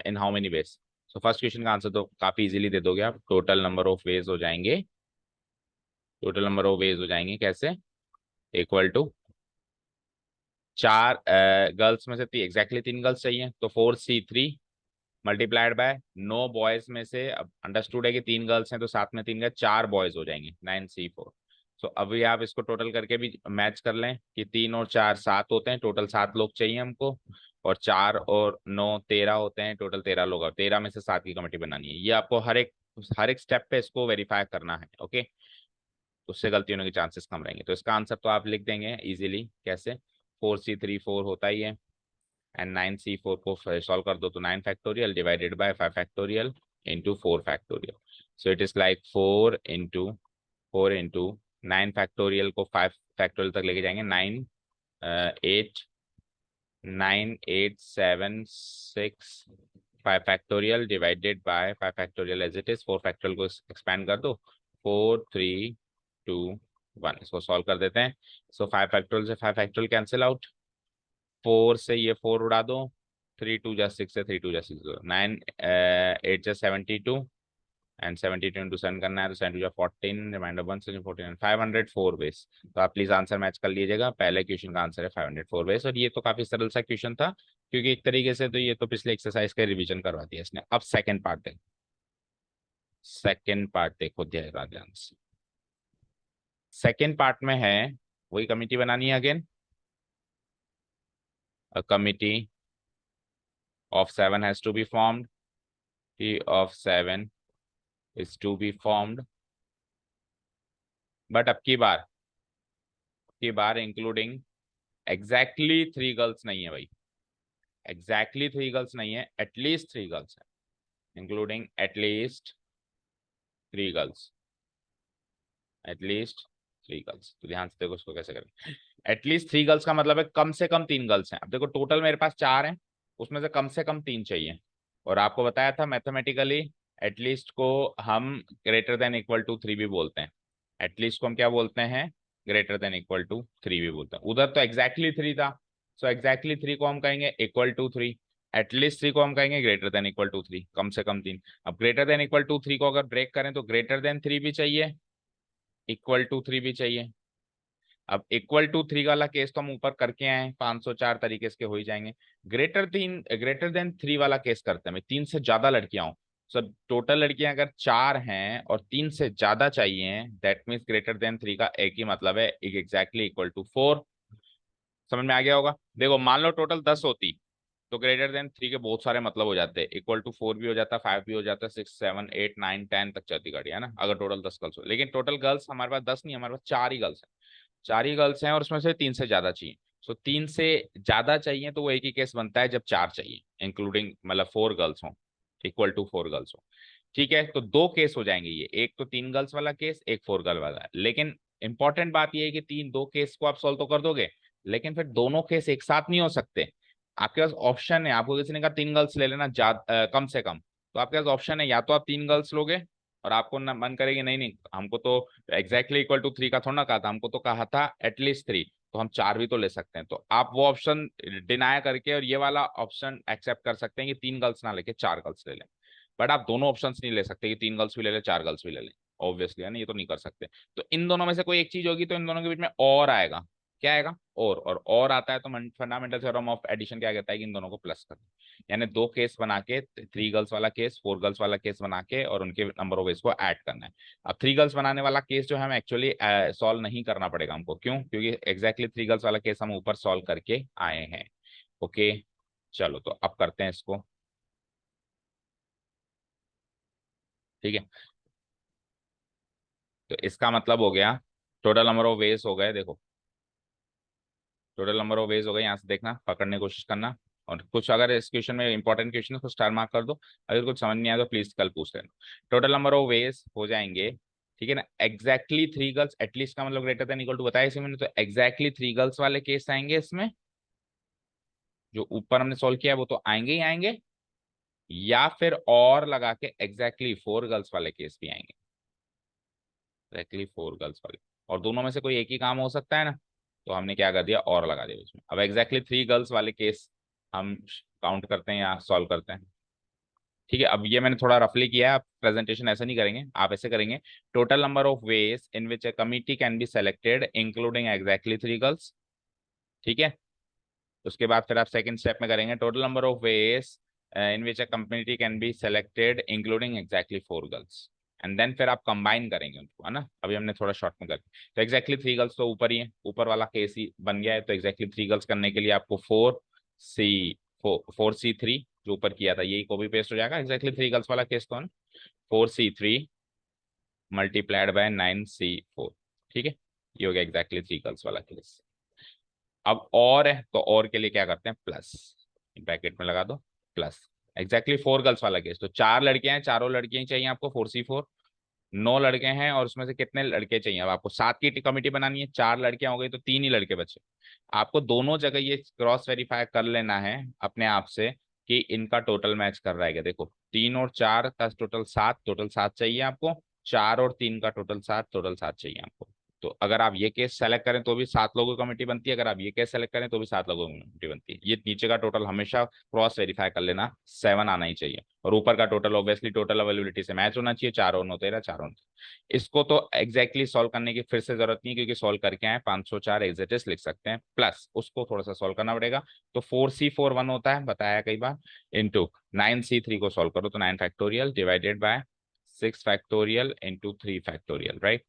in how many ways. So first question का आंसर तो काफी इजीली दे दोगे आप, टोटल नंबर ऑफ वेज हो जाएंगे, टोटल नंबर ऑफ वेज हो जाएंगे कैसे, इक्वल टू 4 गर्ल्स में से एग्जैक्टली 3 गर्ल्स चाहिए, तो 4C3 मल्टीप्लाइड बाय 9 बॉयज में से, अब अंडरस्टूड है कि 3 गर्ल्स हैं तो साथ में 3 का 4 बॉयज हो जाएंगे, 9C4। सो अभी आप इसको टोटल करके भी मैच कर लें कि 3 और 4 7 होते हैं, टोटल 7 लोग चाहिए हमको, और 4 और 9 13 होते हैं, टोटल 13 लोग, और 13 में से 7 की कमेटी बनानी है। ये आपको हर एक स्टेप पे इसको वेरीफाई करना है। ओके, उससे गलती होने के चांसेस कम रहेंगे। तो इसका आंसर तो आप लिख देंगे इजीली, कैसे, 4C3 4 होता ही है, एंड 9C4 को सॉल्व कर दो तो 9 factorial divided by 5 factorial into 4 factorial. So it is like 4 into 9 factorial को 5 फैक्टोरियल तक लेके जाएंगे, 9 8 7 6 5 factorial divided by 5 factorial as it is, 4 factorial को एक्सपैंड कर दो, 4 3 2 1। इसको सॉल्व कर देते हैं। सो 5 फैक्टोरियल से 5 फैक्टोरियल कैंसिल आउट, 4 से ये 4 उड़ा दो, 3 2 जा 6 से 3 2 जा 6, 9 8 जा 72 एंड 72 इंटू 7 करना है तो 7 2 जा 14, रिमाइंडर 1 से 14, 504 बेस। तो आप प्लीज आंसर मैच कर लीजिएगा, पहले क्वेश्चन का आंसर है 504 बेस। और ये तो काफी सरल सा क्वेश्चन था, क्योंकि एक तरीके से तो ये तो पिछले एक्सरसाइज का रिवीजन करवा दिया इसने। अब सेकंड पार्ट देखो, सेकंड पार्ट देखो ध्यान से। सेकंड पार्ट में है वही कमिटी बनानी है again, a committee of 7 has to be formed, T of 7 is to be formed, but अब की बार इंक्लूडिंग एग्जैक्टली 3 गर्ल्स नहीं है भाई, एग्जैक्टली 3 गर्ल्स नहीं है, एटलीस्ट 3 गर्ल्स है, including at least 3 girls, at least 3 girls. तो ध्यान से देखो इसको कैसे करें। एटलीस्ट 3 गर्ल्स का मतलब है कम से कम 3 गर्ल्स हैं। अब देखो टोटल मेरे पास 4 हैं, उसमें से कम 3 चाहिए। और आपको बताया था मैथमेटिकली एटलीस्ट को हम ग्रेटर देन इक्वल टू 3 भी बोलते हैं। एटलीस्ट को हम क्या बोलते हैं, ग्रेटर देन इक्वल टू 3 भी बोलते हैं। उधर तो एग्जैक्टली 3 था, सो एग्जैक्टली 3 को हम कहेंगे इक्वल टू 3, एटलीस्ट 3 को हम कहेंगे ग्रेटर देन इक्वल टू 3, कम से कम 3। अब ग्रेटर देन इक्वल टू 3 को अगर ब्रेक करें तो ग्रेटर देन 3 भी चाहिए, इक्वल टू 3 भी चाहिए। अब इक्वल टू 3 वाला केस तो हम ऊपर करके आए हैं, 504 तरीके के हो ही जाएंगे। ग्रेटर देन 3 वाला केस करते हैं, 3 से ज्यादा लड़कियां हो। सो टोटल लड़कियां अगर 4 हैं और 3 से ज्यादा चाहिए, दैट मीन्स ग्रेटर देन 3 का एक ही मतलब है, एग्जैक्टली इक्वल टू 4। समझ में आ गया होगा। देखो मान लो टोटल 10 होती तो ग्रेटर देन 3 के बहुत सारे मतलब हो जाते हैं, इक्वल टू 4 भी हो जाता, 5 भी हो जाता, 6 7 8 9 10 तक चलती गाड़ी है ना, अगर टोटल 10 गर्ल्स हो। लेकिन टोटल गर्ल्स हमारे पास 10 नहीं, हमारे पास 4 ही गर्ल्स हैं, 4 ही गर्ल्स हैं और उसमें से 3 से ज्यादा चाहिए। सो 3 से ज्यादा चाहिए तो वो एक ही केस बनता है जब 4 चाहिए, इंक्लूडिंग मतलब 4 गर्ल्स हो, इक्वल टू 4 गर्ल्स हो। ठीक है, तो 2 केस हो जाएंगे ये, एक तो 3 गर्ल्स वाला केस, एक 4 गर्ल वाला। लेकिन इंपॉर्टेंट बात ये है कि 2 केस को आप सॉल्व तो कर दोगे, लेकिन फिर दोनों केस एक साथ नहीं हो सकते। आपके पास ऑप्शन है, आपको किसी ने कहा 3 गर्ल्स ले लेना कम से कम, तो आपके पास ऑप्शन है, या तो आप 3 गर्ल्स लोगे और आपको मन करेगी नहीं नहीं हमको तो एग्जैक्टली इक्वल टू 3 का थोड़ा ना कहा था, हमको तो कहा था एटलीस्ट 3, तो हम 4 भी तो ले सकते हैं। तो आप वो ऑप्शन डिनाई करके और ये वाला ऑप्शन एक्सेप्ट कर सकते हैं कि 3 गर्ल्स ना लेके 4 गर्ल्स ले लें। बट आप दोनों ऑप्शंस नहीं ले सकते कि 3 गर्ल्स भी ले लें 4 गर्ल्स भी ले लें, ऑब्वियसली है ना, ये तो नहीं कर सकते। तो इन दोनों में से कोई एक चीज होगी, तो इन दोनों के बीच में और आएगा, क्या आएगा, और आता है तो फंडामेंटल थ्योरम ऑफ एडिशन क्या कहता है कि इन दोनों को प्लस कर, यानी 2 केस बना के, 3 गर्ल्स वाला केस 4 गर्ल्स वाला केस बना के और उनके नंबर ऑफ वेज को ऐड करना है। अब 3 गर्ल्स बनाने वाला केस जो है हमें एक्चुअली सॉल्व नहीं करना पड़ेगा हमको, क्यों, क्योंकि एग्जैक्टली 3 गर्ल्स वाला केस हम ऊपर सॉल्व करके आए हैं। ओके, चलो तो अब करते हैं इसको। ठीक है, तो इसका मतलब हो गया टोटल नंबर ऑफ वेज हो गए, देखो टोटल नंबर ऑफ वेज हो गए, यहाँ से देखना पकड़ने की कोशिश करना। और कुछ अगर इस क्वेश्चन में इंपॉर्टेंट क्वेश्चन है तो स्टार मार्क कर दो, अगर कुछ समझ नहीं आया तो प्लीज कल पूछ लेना। टोटल नंबर ऑफ वेज हो जाएंगे, ठीक है ना। एग्जैक्टली 3 गर्ल्स, एटलीस्ट का मतलब ग्रेटर देन इक्वल टू बताया इसी मैंने, तो एग्जैक्टली 3 गर्ल्स वाले केस आएंगे इसमें, जो ऊपर हमने सोल्व किया है वो तो आएंगे ही आएंगे, या फिर और लगा के एग्जैक्टली 4 गर्ल्स वाले केस भी आएंगे, एग्जैक्टली 4 गर्ल्स वाले। और दोनों में से कोई एक ही काम हो सकता है ना, तो हमने क्या कर दिया, और लगा दिया उसमें। अब एग्जैक्टली 3 गर्ल्स वाले केस हम काउंट करते हैं या सॉल्व करते हैं। ठीक है, अब ये मैंने थोड़ा रफली किया है, आप प्रेजेंटेशन ऐसे नहीं करेंगे, आप ऐसे करेंगे, total number of ways in which a committee can be selected including exactly 3 girls. ठीक है, उसके बाद फिर आप सेकंड स्टेप में करेंगे, total number of ways in which a community can be selected including exactly 4 girls. And then फिर आप कंबाइन करेंगे उनको, है ना। अभी हमने थोड़ा शॉर्ट में कर, तो एग्जैक्टली 3 गर्ल्स तो ऊपर ही है, ऊपर वाला केस ही बन गया है, तो एग्जैक्टली 3 गर्ल्स करने के लिए आपको 4C3 जो ऊपर किया था यही कॉपी पेस्ट हो जाएगा, एग्जैक्टली 3 गर्ल्स वाला केस तो है 4C3 मल्टीप्लाइड बाय 9C4। ठीक है, ये हो गया एग्जैक्टली 3 गर्ल्स वाला केस। अब और है तो और के लिए क्या करते हैं, प्लस ब्रैकेट में लगा दो प्लस। एग्जैक्टली 4 गर्ल्स वाला केस, तो 4 लड़कियां हैं, चारों लड़कियां चाहिए आपको 4C4, 9 लड़के हैं और उसमें से कितने लड़के चाहिए, अब आपको 7 की कमिटी बनानी है, 4 लड़कियां हो गई तो 3 ही लड़के बचे। आपको दोनों जगह ये क्रॉस वेरीफाई कर लेना है अपने आप से कि इनका टोटल मैच कर रहा है क्या। देखो 3 और 4 का टोटल 7, टोटल 7 चाहिए आपको, 4 और 3 का टोटल 7, टोटल 7 चाहिए आपको। तो अगर आप ये केस सेलेक्ट करें तो भी 7 लोगों की कमेटी बनती है, अगर आप ये केस सेलेक्ट करें तो भी 7 लोगों की कमेटी बनती है। ये नीचे का टोटल हमेशा क्रॉस वेरीफाई कर लेना, 7 आना ही चाहिए, और ऊपर का टोटल ऑब्वियसली टोटल अवेलेबिलिटी से मैच होना चाहिए, 4 और 9 13 4 इसको तो एग्जैक्टली सॉल्व करने की फिर से जरूरत नहीं, क्योंकि सॉल्व करके आए 504 एग्जिटिस लिख सकते हैं, प्लस उसको थोड़ा सा सॉल्व करना पड़ेगा। तो 4C4 1 होता है, बताया कई बार, इंटू 9C3 को सॉल्व करो तो 9 factorial divided by 6 factorial into 3 factorial, right.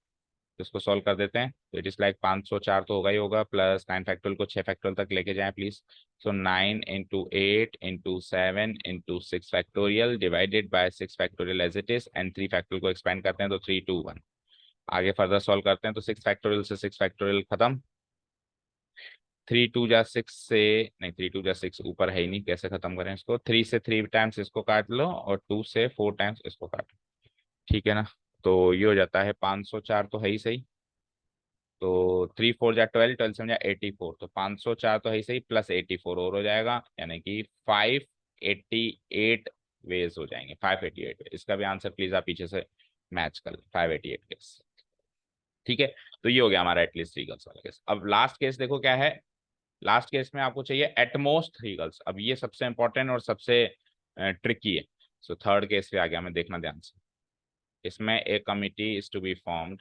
तो इसको सॉल्व कर देते हैं, तो इट इज लाइक 504 तो होगा ही होगा, प्लस 9 फैक्टोरियल को 6 फैक्टोरियल तक लेके जाएं please. So 9 into 8 into 7 into 6 factorial divided by 6 factorial as it is, and 3 factorial को एक्सपेंड करते हैं तो 3 2 1। आगे फर्दर सॉल्व करते हैं तो 6 फैक्टोरियल से 6 फैक्टोरियल खत्म, 3 2 जा 6 से, नहीं 3 2 जा 6 ऊपर है ही नहीं, कैसे खत्म करें इसको, 3 से 3 टाइम्स इसको काट लो और 2 से 4 टाइम्स इसको काट लो, ठीक है ना। तो ये हो जाता है 504 तो है ही सही, तो 3 4 जा 12, 12 7 जा 84, तो 504 तो है ही सही, प्लस 84 और हो जाएगा, यानी कि 588 वेज हो जाएंगे, 588। इसका भी आंसर प्लीज आप पीछे से मैच कर, 588 केस, ठीक है। तो ये हो गया हमारा एटलीस्ट 3 गर्ल्स वाला केस। अब लास्ट केस देखो क्या है, लास्ट केस में आपको चाहिए एटमोस्ट 3 गर्ल्स। अब ये सबसे इंपॉर्टेंट और सबसे ट्रिकी है। सो थर्ड केस पे आ गया, हमें देखना ध्यान से। इसमें एक committee is to be formed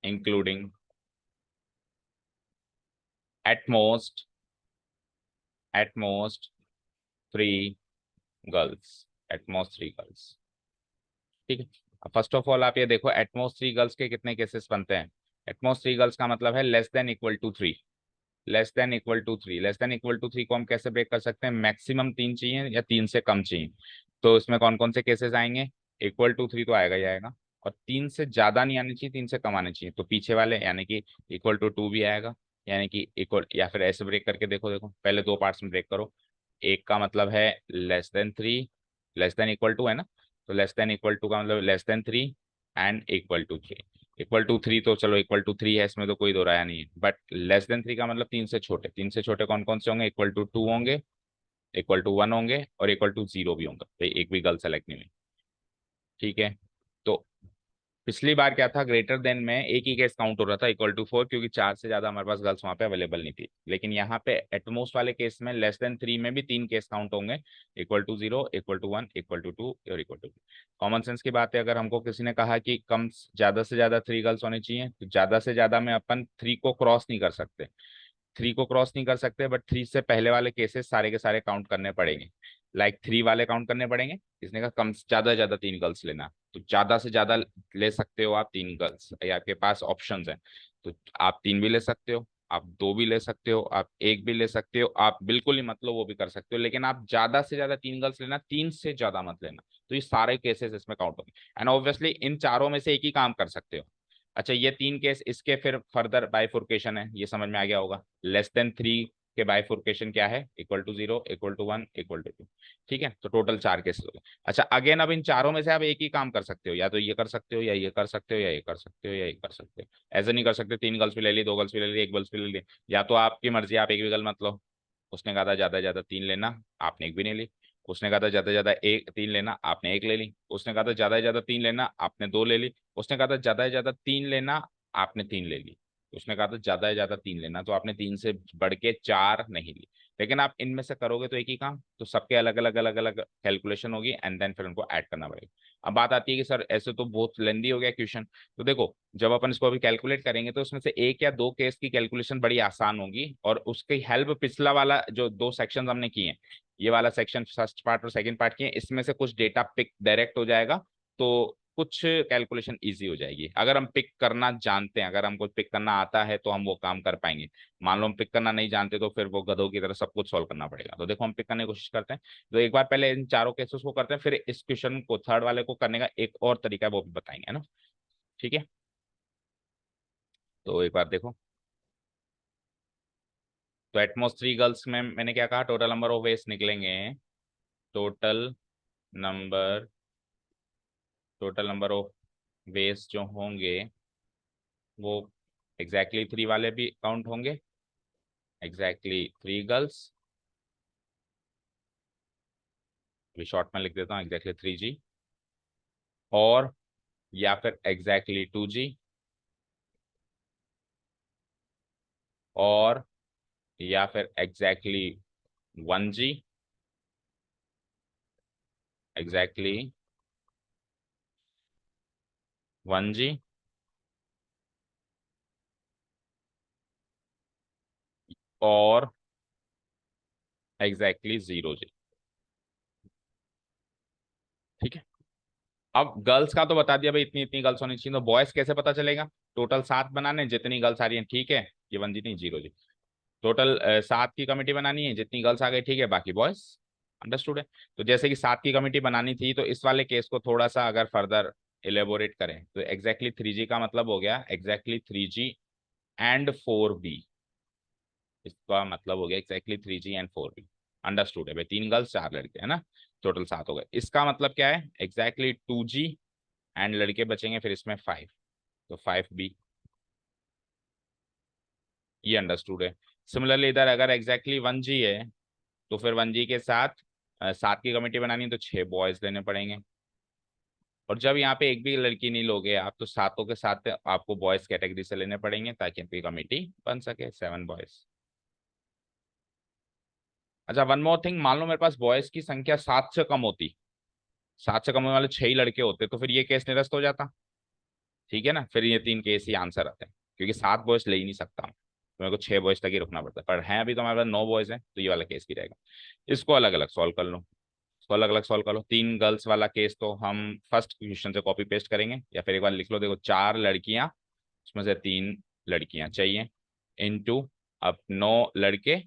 including at most at most 3 girls, at most 3 girls, ठीक है। अब फर्स्ट ऑफ ऑल आप ये देखो, एटमोस्ट 3 गर्ल्स के कितने केसेस बनते हैं। एटमोस्ट 3 गर्ल्स का मतलब है less than equal to 3, less than equal to 3, less than equal to 3 को हम कैसे ब्रेक कर सकते हैं, मैक्सिमम 3 चाहिए या 3 से कम चाहिए। तो इसमें कौन कौन से केसेस आएंगे, इक्वल टू 3 तो आएगा ही आएगा, और 3 से ज्यादा नहीं आने चाहिए, 3 से कम आने चाहिए, तो पीछे वाले यानी कि इक्वल टू 2 भी आएगा, यानी कि इक्वल, या फिर ऐसे ब्रेक करके देखो, देखो पहले 2 पार्ट्स में ब्रेक करो। एक का मतलब है less than 3, less than equal to है ना, तो लेस देन इक्वल टू का मतलब less than 3 and equal to 3। Equal to 3 तो चलो इक्वल टू 3 है, इसमें तो कोई दो राय नहीं है, बट लेस देन 3 का मतलब 3 से छोटे, 3 से छोटे कौन कौन से होंगे, इक्वल टू 2 होंगे, इक्वल टू 1 होंगे, और इक्वल टू 0 भी होंगे, तो एक भी गर्ल सेलेक्ट नहीं हुई, ठीक है। तो पिछली बार क्या था, ग्रेटर देन में एक ही केस काउंट हो रहा था, इक्वल टू 4, क्योंकि 4 से ज्यादा हमारे पास गर्ल्स वहां पे अवेलेबल नहीं थी, लेकिन यहाँ पे एटमोस्ट वाले केस में लेस देन 3 में भी 3 केस काउंट होंगे, equal to 0, equal to 1, equal to 2 और इक्वल टू। कॉमन सेंस की बात है, अगर हमको किसी ने कहा कि कम ज्यादा से ज्यादा 3 गर्ल्स होनी चाहिए, तो ज्यादा से ज्यादा में अपन 3 को क्रॉस नहीं कर सकते, 3 को क्रॉस नहीं कर सकते, बट 3 से पहले वाले केसेस सारे के सारे काउंट करने पड़ेंगे, लाइक 3 वाले काउंट करने पड़ेंगे। इसने कहा कम ज्यादा से ज्यादा 3 गर्ल्स लेना, तो ज्यादा से ज्यादा ले सकते हो आप 3 गर्ल्स, या आपके पास ऑप्शंस हैं, तो आप 3 भी ले सकते हो, आप 2 भी ले सकते हो, आप 1 भी ले सकते हो, आप बिल्कुल ही मत लो वो भी कर सकते हो, लेकिन आप ज्यादा से ज्यादा 3 गर्ल्स लेना, 3 से ज्यादा मत लेना। तो ये सारे केसेस इसमें काउंट होंगे, एंड ऑब्वियसली इन चारों में से एक ही काम कर सकते हो। अच्छा, ये 3 केस, इसके फिर फर्दर बाइफुर्केशन है, ये समझ में आ गया होगा। लेस देन 3 के बाइफुर्केशन क्या है, equal to 0, equal to 1, equal to 2, ठीक है। तो टोटल 4 केसेस हो गए। अच्छा, अगेन अब इन चारों में से आप एक ही काम कर सकते हो, या तो ये कर सकते हो, या ये कर सकते हो, या ये कर सकते हो, या ये कर सकते हो। ऐसे नहीं कर सकते 3 गर्ल्स भी ले ली, 2 गर्ल्स भी ले ली, 1 गर्ल्स भी ले ली, या तो आपकी मर्जी, आप एक भी गर्ल मत लो। उसने कहा था ज्यादा से ज्यादा 3 लेना, आपने एक भी नहीं ली। उसने कहा था ज्यादा से ज्यादा एक 3 लेना, आपने एक ले ली। उसने कहा था ज्यादा से ज्यादा 3 लेना, आपने 2 ले ली। उसने कहा था ज्यादा से ज्यादा 3 लेना, आपने 3 ले ली। उसने कहा था ज्यादा से ज्यादा 3 लेना, तो आपने 3 से बढ़ के 4 नहीं ली। लेकिन आप इनमें से करोगे तो एक ही काम, तो सबके अलग अलग अलग अलग कैलकुलेशन होगी, एंड देन फिर उनको ऐड करना पड़ेगा। अब बात आती है कि सर ऐसे तो बहुत लेंदी हो गया क्वेश्चन। तो देखो, जब अपन इसको अभी कैलकुलेट करेंगे तो उसमें से एक या दो केस की कैलकुलेशन बड़ी आसान होगी, और उसकी हेल्प पिछला वाला जो 2 सेक्शन हमने किए हैं, ये वाला सेक्शन फर्स्ट पार्ट और सेकंड पार्ट किए, इसमें से कुछ डेटा पिक डायरेक्ट हो जाएगा, तो कुछ कैलकुलेशन इजी हो जाएगी। अगर हम पिक करना जानते हैं, अगर हमको पिक करना आता है तो हम वो काम कर पाएंगे। मान लो हम पिक करना नहीं जानते, तो फिर वो गधों की तरह सब कुछ सॉल्व करना पड़ेगा। तो देखो, हम पिक करने की कोशिश करते हैं। तो एक बार पहले इन चारों केसेस को करते हैं, फिर इस क्वेश्चन को थर्ड वाले को करने का एक और तरीका है, वो भी बताएंगे, है ना, ठीक है। तो एक बार देखो, तो एटमोस्ट 3 गर्ल्स में मैंने क्या कहा, टोटल नंबर ऑफ वेज निकलेंगे, total number total number of veg जो होंगे वो एग्जैक्टली 3 वाले भी काउंट होंगे, एग्जैक्टली 3 गर्ल्स, अभी शॉर्ट में लिख देता हूँ एग्जैक्टली 3G, और या फिर एग्जैक्टली 2G, और या फिर एग्जैक्टली 1G, एग्जैक्टली 1G, और एग्जैक्टली 0G। ठीक है, अब गर्ल्स का तो बता दिया भाई, इतनी इतनी गर्ल्स होनी चाहिए। तो बॉयज कैसे पता चलेगा? टोटल 7 बनाने, जितनी गर्ल्स आ रही हैं ठीक है, ये 1G नहीं 0G। टोटल 7 की कमेटी बनानी है, जितनी गर्ल्स आ गई ठीक है, बाकी बॉयज। अंडरस्टूड है? तो जैसे कि 7 की कमेटी बनानी थी, तो इस वाले केस को थोड़ा सा अगर फर्दर इलेबोरेट करें तो एग्जैक्टली 3G का मतलब हो गया एग्जैक्टली 3G एंड 4B। इसका मतलब हो गया exactly 3G and 4B। Understood है भाई, 3 गर्ल्स 4 लड़के है ना, टोटल 7 हो गए। इसका मतलब क्या है? एग्जैक्टली 2G एंड लड़के बचेंगे फिर इसमें 5, तो 5B। ये अंडरस्टूड है। सिमिलरली इधर अगर एग्जैक्टली 1G है, तो फिर 1G के साथ 7 की कमेटी बनानी है, तो 6 बॉयज लेने पड़ेंगे। और जब यहाँ पे एक भी लड़की नहीं लोगे आप, तो सातों के साथ आपको बॉयज कैटेगरी से लेने पड़ेंगे ताकि आपकी कमेटी बन सके, 7 बॉयज। अच्छा, वन मोर थिंग, मान लो मेरे पास बॉयज की संख्या 7 से कम होती, 7 से कम होने वाले 6 ही लड़के होते, तो फिर ये केस निरस्त हो जाता। ठीक है ना, फिर ये 3 केस ही आंसर आते हैं, क्योंकि 7 बॉयज ले ही नहीं सकता मैं, तो मेरे को 6 बॉयज तक ही रुकना पड़ता है। पर है अभी तो हमारे पास 9 बॉयज हैं, तो ये वाला केस भी रहेगा। इसको अलग अलग सॉल्व कर लो, इसको अलग अलग सॉल्व कर लो। 3 गर्ल्स वाला केस तो हम फर्स्ट क्वेश्चन से कॉपी पेस्ट करेंगे, या फिर एक बार लिख लो, देखो 4 लड़कियां, उसमें से 3 लड़कियां चाहिए, इनटू अब 9 लड़के,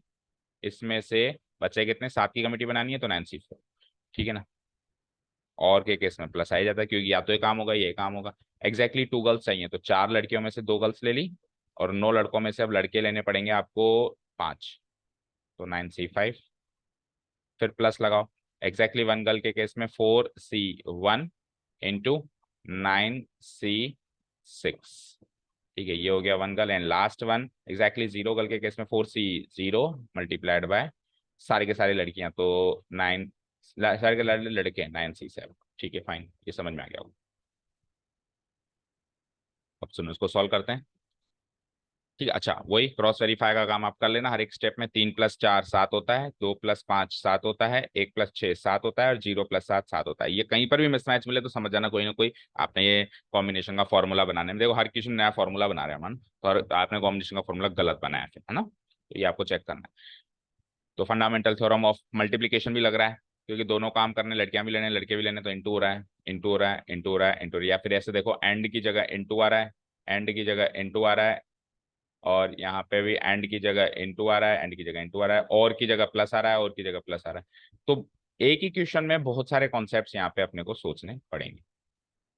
इसमें से बचे कितने? 7 की कमेटी बनानी है तो 9C4। ठीक है ना, और के केस में प्लस आ ही जाता है, क्योंकि या तो ये काम होगा ये काम होगा। एग्जैक्टली 2 गर्ल्स चाहिए, तो 4 लड़कियों में से 2 गर्ल्स ले ली, और 9 लड़कों में से अब लड़के लेने पड़ेंगे आपको 5, तो 9C5। फिर प्लस लगाओ, एग्जैक्टली 1 गर्ल के केस में 4C1 इंटू 9C6। ठीक है, ये हो गया 1 girl. And last one exactly 0 girl के केस में 4C0 मल्टीप्लाइड बाय सारे के सारे लड़कियां, तो 9, सारे के लड़के 9C7। ठीक है फाइन, ये समझ में आ गया होगा। अब सुनो, इसको सॉल्व करते हैं। ठीक है, अच्छा वही क्रॉस वेरीफाई का काम आप कर लेना। हर एक स्टेप में 3 + 4 7 होता है, 2 + 5 7 होता है, 1 + 6 7 होता है, और 0 + 7 7 होता है। ये कहीं पर भी मिसमैच मिले तो समझ जाना कोई ना कोई आपने ये कॉम्बिनेशन का फॉर्मूला बनाने में, देखो हर किसी नया फॉर्मूला बना रहे हैं मन, तो आपने कॉम्बिनेशन का फॉर्मूला गलत बनाया है ना, तो ये आपको चेक करना है। तो फंडामेंटल थ्योरम ऑफ मल्टीप्लीकेशन भी लग रहा है, क्योंकि दोनों काम करने, लड़कियां भी लेने लड़के भी लेने, तो इंटू हो रहा है, इंटू हो रहा है, इंटू हो रहा है, इंटू। या फिर ऐसे देखो, एंड की जगह इंटू आ रहा है, एंड की जगह इंटू आ रहा है, और यहाँ पे भी एंड की जगह इंटू आ रहा है, एंड की जगह इंटू आ रहा है, और की जगह प्लस आ रहा है, और की जगह प्लस आ रहा है। तो एक ही क्वेश्चन में बहुत सारे कॉन्सेप्ट्स यहाँ पे अपने को सोचने पड़ेंगे।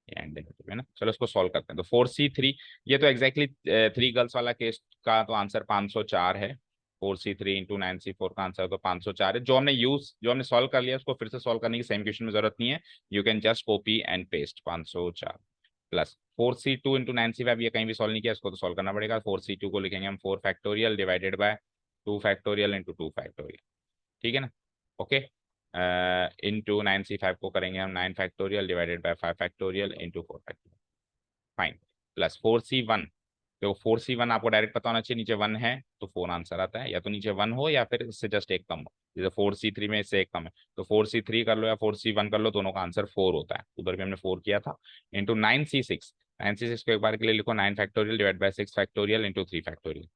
एंड है ना, चलो इसको सॉल्व करते हैं। तो 4C3, ये तो एग्जैक्टली 3 गर्ल्स वाला केस का तो आंसर 504 है। 4C3 इंटू 9C4 का आंसर तो 504 है। जो हमने सॉल्व कर लिया उसको फिर से सॉल्व करने की सेम क्वेश्चन में जरूरत नहीं है, you can just copy and paste 504 plus 4C2 into 9C5, ये कहीं भी सॉल्व नहीं किया, इसको तो सॉल्व करना पड़ेगा। 4C2 को लिखेंगे हम 4 factorial divided bye 2 factorial into 2 factorial. ठीक है ना, ओके। इंटू 9C5 को करेंगे हम 9 factorial divided by 5 factorial into 4 factorial. Fine, plus 4C1, तो 4C1 आपको डायरेक्ट पता होना चाहिए, नीचे 1 है तो 4 आंसर आता है, या तो नीचे 1 हो या फिर इससे जस्ट एक कम हो। जैसे 4C3 में इससे एक कम है, तो 4C3 कर लो या 4C1 कर लो, दोनों का आंसर 4 होता है। उधर भी हमने 4 किया था। इंटू 9C6, 9C6 को एक बार के लिए लिखो 9 factorial divide bye 6 factorial into 3 factorial.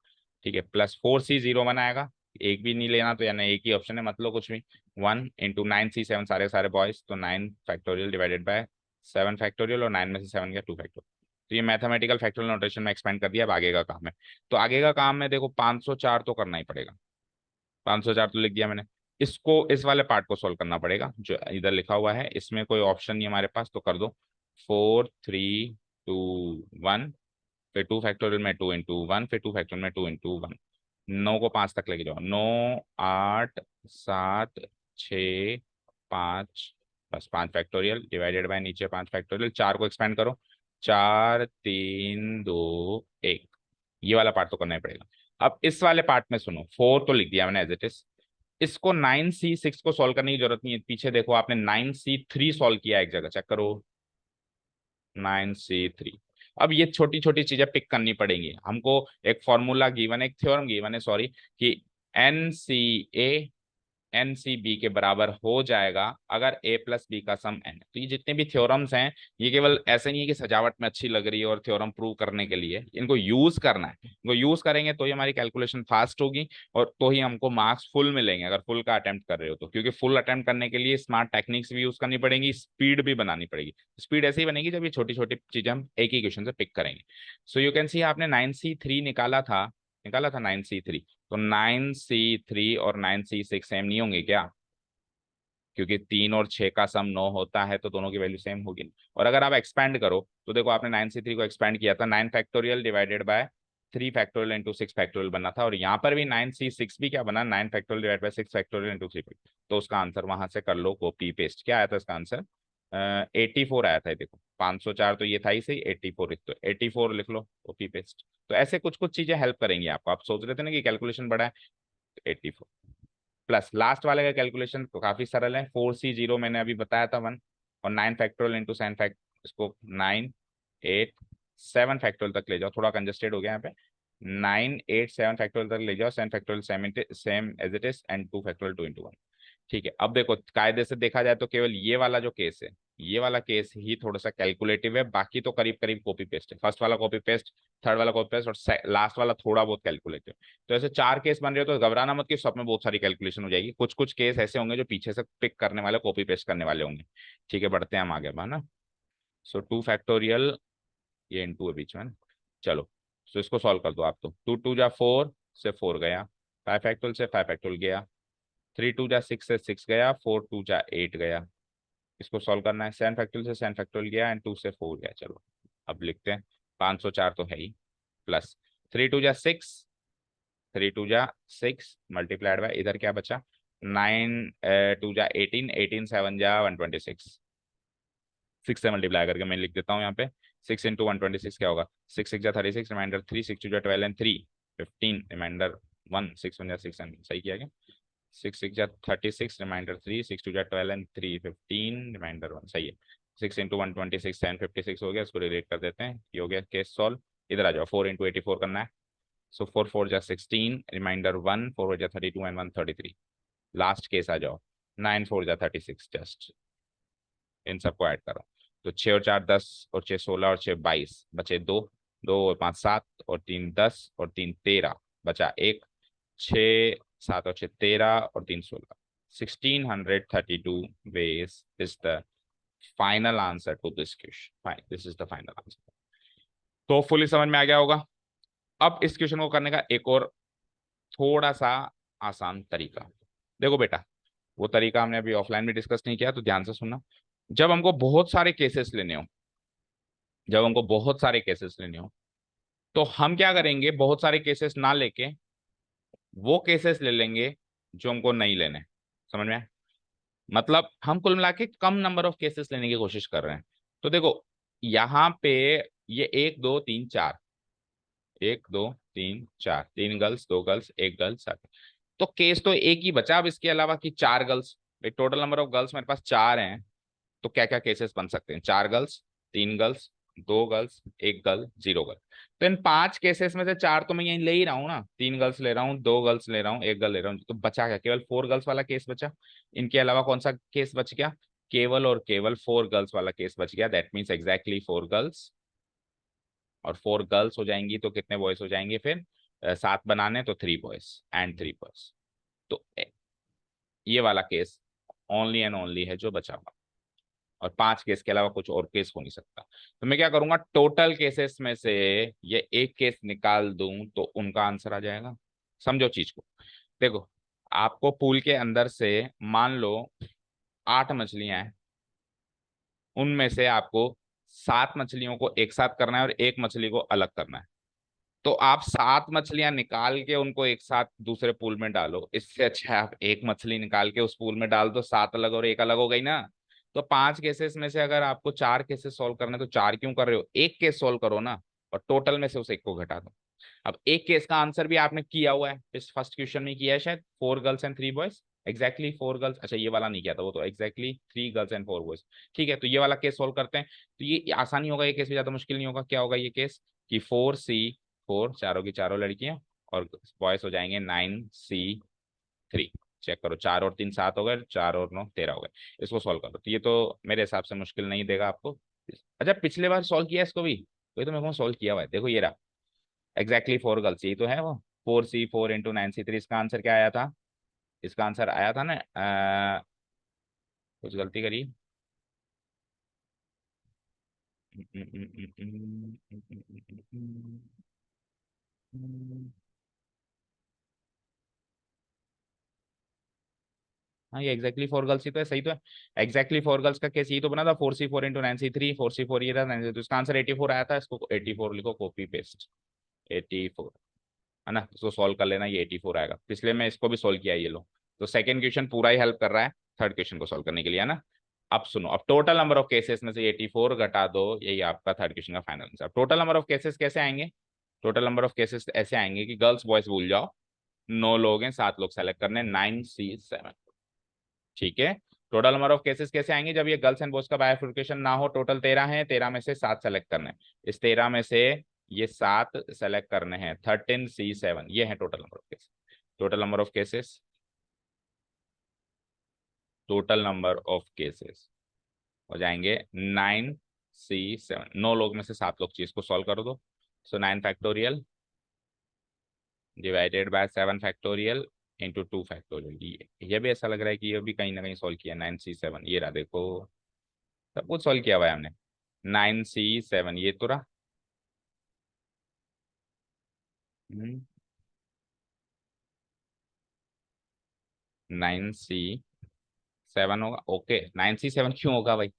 ठीक है, प्लस 4C0 बनाएगा, एक भी नहीं लेना तो, यानी एक ही ऑप्शन है, मतलब कुछ भी। 1 इंटू 9C7, सारे सारे बॉयज, तो 9 फैक्टोरियल डिवाइडेड बाय 7 फैक्टोरियल, और 9 में से 7 गया 2 फैक्टोरियल। तो ये मैथमेटिकल फैक्टोरियल नोटेशन में एक्सपेंड कर दिया। अब आगे का काम है, तो आगे का काम में देखो 504 तो करना ही पड़ेगा, 504 तो लिख दिया मैंने। इसको, इस वाले पार्ट को सोल्व करना पड़ेगा जो इधर लिखा हुआ है, इसमें कोई ऑप्शन नहीं हमारे पास, तो कर दो 4 3 2 1, फिर 2 फैक्टोरियल में 2 इंटू 1, फिर 2 फैक्टोरियल में 2 इंटू 1। 9 को 5 तक लेके जाओ, 9 8 7 6 5, बस 5 फैक्टोरियल डिवाइडेड बाय नीचे 5 फैक्टोरियल, 4 को एक्सपेंड करो, 4 3 2 1। ये वाला पार्ट तो करना ही पड़ेगा। अब इस वाले पार्ट में सुनो, 4 तो लिख दिया मैंने एज इट इज, इसको 9C6 को सॉल्व करने की जरूरत नहीं है, पीछे देखो आपने 9C3 सॉल्व किया, एक जगह चेक करो 9C3। अब ये छोटी छोटी चीजें पिक करनी पड़ेंगी हमको। एक फॉर्मूला गिवन, एक थ्योरम गिवन है सॉरी, कि NCA NCB के बराबर हो जाएगा अगर A+B का सम n। तो ये जितने भी थ्योरम्स हैं, ये केवल ऐसे नहीं है कि सजावट में अच्छी लग रही है और थ्योरम प्रूव करने के लिए, इनको यूज करना है। इनको यूज करेंगे तो ही हमारी कैलकुलेशन फास्ट होगी और तो ही हमको मार्क्स फुल मिलेंगे, अगर फुल का अटेम्प्ट कर रहे हो तो। क्योंकि फुल अटेम्प्ट करने के लिए स्मार्ट टेक्निक्स भी यूज करनी पड़ेगी, स्पीड भी बनानी पड़ेगी। स्पीड ऐसे ही बनेगी जब ये छोटी छोटी चीजें हम एक ही क्वेश्चन से पिक करेंगे। सो यू कैन सी आपने 9C3 निकाला था 9C3। तो 9C3 और 9C6 सेम नहीं होंगे क्या? क्योंकि 3 और 6 का सम 9 होता है तो दोनों की वैल्यू सेम होगी। और अगर आप एक्सपेंड करो तो देखो आपने 9C3 को एक्सपेंड किया था, 9 factorial divided bye 3 factorial into 6 factorial बना था, और यहाँ पर भी 9C6 भी क्या बना, 9 factorial divide bye 6 factorial into 3। तो उसका आंसर वहां से कर लो कॉपी पेस्ट। क्या आया था इसका आंसर? 84 आया था। देखो 504 तो ये था ही सही, 84 तो 84 लिख लो कॉपी पेस्ट। तो ऐसे कुछ कुछ चीजें हेल्प करेंगी आपको। आप सोच रहे थे ना कि कैलकुलेशन बड़ा है, 84 प्लस लास्ट वाले का कैलकुलेशन तो काफी सरल है। 4C0 मैंने अभी बताया था 1, और 9 फैक्टोरियल इंटू 7 फैक्ट, इसको 9 8 7 फैक्टोरियल तक ले जाओ, थोड़ा कंजेस्टेड हो गया यहाँ पे। 9 8 7 फैक्टोरियल तक ले जाओ, 7 factorial same as it is, and 2 factorial 2 into 1। ठीक है, अब देखो कायदे से देखा जाए तो केवल ये वाला जो केस है, ये वाला केस ही थोड़ा सा कैलकुलेटिव है, बाकी तो करीब करीब कॉपी पेस्ट है। फर्स्ट वाला कॉपी पेस्ट, थर्ड वाला कॉपी पेस्ट, और लास्ट वाला थोड़ा बहुत कैलकुलेटिव। तो ऐसे 4 केस बन रहे हो तो घबराना मत कि सब में बहुत सारी कैलकुलेशन हो जाएगी। कुछ कुछ केस ऐसे होंगे जो पीछे से पिक करने वाले, कॉपी पेस्ट करने वाले होंगे। ठीक है, बढ़ते हैं हम आगे, है ना। सो 2 फैक्टोरियल, ये इंटू है बीच में ना। चलो, सो इसको सॉल्व कर दो आप। तो 2 2 जा 4 से 4 गया, 5 फैक्टोरियल से 5 फैक्टोरियल गया, 3 2 जा 6 से 6 गया, 4 2 जा 8 गया। इसको सॉल्व करना है, 7 फैक्टोरियल से 7 फैक्टोरियल गया, एंड 2 से 4 गया। चलो अब लिखते हैं, 504 तो है ही, प्लस 3 2 जा 6, 3 2 जा 6 मल्टीप्लाइड बाय, इधर क्या बचा, 9 2 जा 18, 18 7 जा 126। 6 से मल्टीप्लाई करके मैं लिख देता हूँ यहाँ पे, 6 into 126 क्या होगा, 6 6 जा 36, रिमाइंडर 3, 6 2 जा 12 एंड 3 15, रिमाइंडर 1, 6 1 जा 6 एंड सही किया क्या, 6 6 जा 36, रिमाइंडर 3, 6 2 जा 12 एंड 3 15, रिमाइंडर 1 सही है। 6 into 126 1056 हो गया, इसको रिलेट कर देते हैं, ये हो गया केस सॉल्व। इधर आ जाओ, 4 into 84 करना है। सो 4 4 जा 16, रिमाइंडर 1, 4 जा 32 एंड 133। लास्ट केस आ जाओ, 9 4 जा 36, जस्ट इन सबको ऐड करो। तो 6 और 4 10, और 6 16, और 6 22, बचे 2, 2 और 5 7, और 3 10, और 3 13, बचा 1, 6 7 और 6 13, और 3 16। 1632 ways is the final answer to this question. Fine, this is the final answer. तो फुली समझ में आ गया होगा। अब इस क्वेश्चन को करने का एक और थोड़ा सा आसान तरीका। देखो बेटा, वो तरीका हमने अभी ऑफलाइन में डिस्कस नहीं किया, तो ध्यान से सुनना। जब हमको बहुत सारे केसेस लेने हो, जब हमको बहुत सारे केसेस लेने हो, तो हम क्या करेंगे, बहुत सारे केसेस ना लेके वो केसेस ले लेंगे जो हमको नहीं लेने। समझ में आया? मतलब हम कुल मिला के कम नंबर ऑफ केसेस लेने की कोशिश कर रहे हैं। तो देखो यहाँ पे ये 1 2 3 4, 1 2 3 4, 3 गर्ल्स 2 गर्ल्स 1 गर्ल 7। तो केस तो एक ही बचा अब इसके अलावा, कि 4 girls. Total number of girls मेरे पास 4 हैं, तो क्या क्या केसेस बन सकते हैं, 4 girls 3 girls 2 girls 1 girl 0 girl. तो इन 5 केसेस में से 4 तो मैं यहीं ले ही रहा हूँ ना, 3 गर्ल्स ले रहा हूँ, 2 गर्ल्स ले रहा हूँ, 1 गर्ल ले रहा हूँ, तो बचा क्या, केवल 4 गर्ल्स वाला केस बचा। इनके अलावा कौन सा केस बच गया, केवल और केवल 4 गर्ल्स वाला केस बच गया। दैट मीन्स एग्जैक्टली 4 गर्ल्स, और 4 गर्ल्स हो जाएंगी तो कितने बॉयज हो जाएंगे फिर, 7 बनाने तो 3 बॉयज एंड 3 गर्ल्स। तो ये वाला केस ओनली एंड ओनली है जो बचा हुआ, और 5 केस के अलावा कुछ और केस हो नहीं सकता। तो मैं क्या करूंगा, टोटल केसेस में से ये एक केस निकाल दूं तो उनका आंसर आ जाएगा। समझो चीज को। देखो, आपको पूल के अंदर से मान लो 8 मछलियां हैं, उनमें से आपको 7 मछलियों को एक साथ करना है और एक मछली को अलग करना है। तो आप 7 मछलियां निकाल के उनको एक साथ दूसरे पूल में डालो, इससे अच्छा है आप एक मछली निकाल के उस पूल में डाल दो, 7 अलग और एक अलग हो गई ना। तो 5 केसेस में से अगर आपको 4 केसेस सॉल्व करने, तो 4 क्यों कर रहे हो, एक केस सॉल्व करो ना, और टोटल में से उस एक को घटा दो। अब एक केस का आंसर भी आपने किया हुआ है, इस फर्स्ट क्वेश्चन में किया है शायद, 4 girls and 3 boys. Exactly 4 girls, अच्छा ये वाला नहीं किया था, वो तो एग्जैक्टली 3 गर्ल्स एंड 4 बॉयज। ठीक है, तो ये वाला केस सोल्व करते हैं। तो ये आसानी होगा, ये केस भी ज्यादा मुश्किल नहीं होगा। क्या होगा ये केस कि 4C4, चारों की चारों लड़कियां, और बॉयज हो जाएंगे 9C3। चेक करो, 4 और 3 7 हो गए, 4 और 9 13 हो गए। इसको सॉल्व करो, तो ये तो मेरे हिसाब से मुश्किल नहीं देगा आपको। अच्छा पिछले बार सॉल्व किया है इसको भी, तो ये तो मेरे को सॉल्व किया हुआ है, देखो ये रहा एग्जैक्टली 4 गर्ल्स, यही तो है वो। 4C4 × 9C3, इसका आंसर क्या आया था? इसका आंसर आया था ना कुछ गलती करी। हाँ ये एग्जैक्टली 4 गर्ल्स ही तो है, सही तो है। एग्जैक्टली 4 गर्ल्स का केस यही तो बना था, 4C4 × 9C3, 4C4 ये था 9C3, तो इसका आंसर 84 आया था। इसको 84 लिखो, कॉपी पेस्ट 84, है ना। इसको सॉल्व कर लेना, ये 84 आएगा। पिछले में इसको भी सॉल्व किया है ये लो। तो सेकंड क्वेश्चन पूरा ही हेल्प कर रहा है थर्ड क्वेश्चन को सॉल्व करने के लिए, है ना। अब सुनो, अब टोटल नंबर ऑफ केसेस में से 84 घटा दो, यही आपका थर्ड क्वेश्चन का final answer. Total number of cases कैसे आएंगे? टोटल नंबर ऑफ केसेस ऐसे आएंगे कि गर्ल्स बॉयज भूल जाओ, 9 लोग हैं, 7 लोग सेलेक्ट करने, 9C7। ठीक है। टोटल नंबर ऑफ केसेस कैसे आएंगे जब ये गर्ल्स एंड बॉयज का बाइफर्केशन ना हो? टोटल 13 है, 13 में से 7 सेलेक्ट करने हैं। इस 13 में से ये 7 सेलेक्ट करने हैं, 13C7, ये है total number of cases. Total number of cases, total number of cases हो जाएंगे 9C7। 9 लोग में से 7 लोग चाहिए, इसको सॉल्व कर दो। सो 9 factorial divided bye 7 factorial into 2 factorial. ये भी ऐसा लग रहा है कि ये भी कहीं ना कहीं सॉल्व किया। 9C7 ये रहा, देखो सब कुछ सॉल्व किया हुआ है हमने। 9C7 ये तो रहा। 9C7 होगा, ओके। 9C7 क्यों होगा भाई?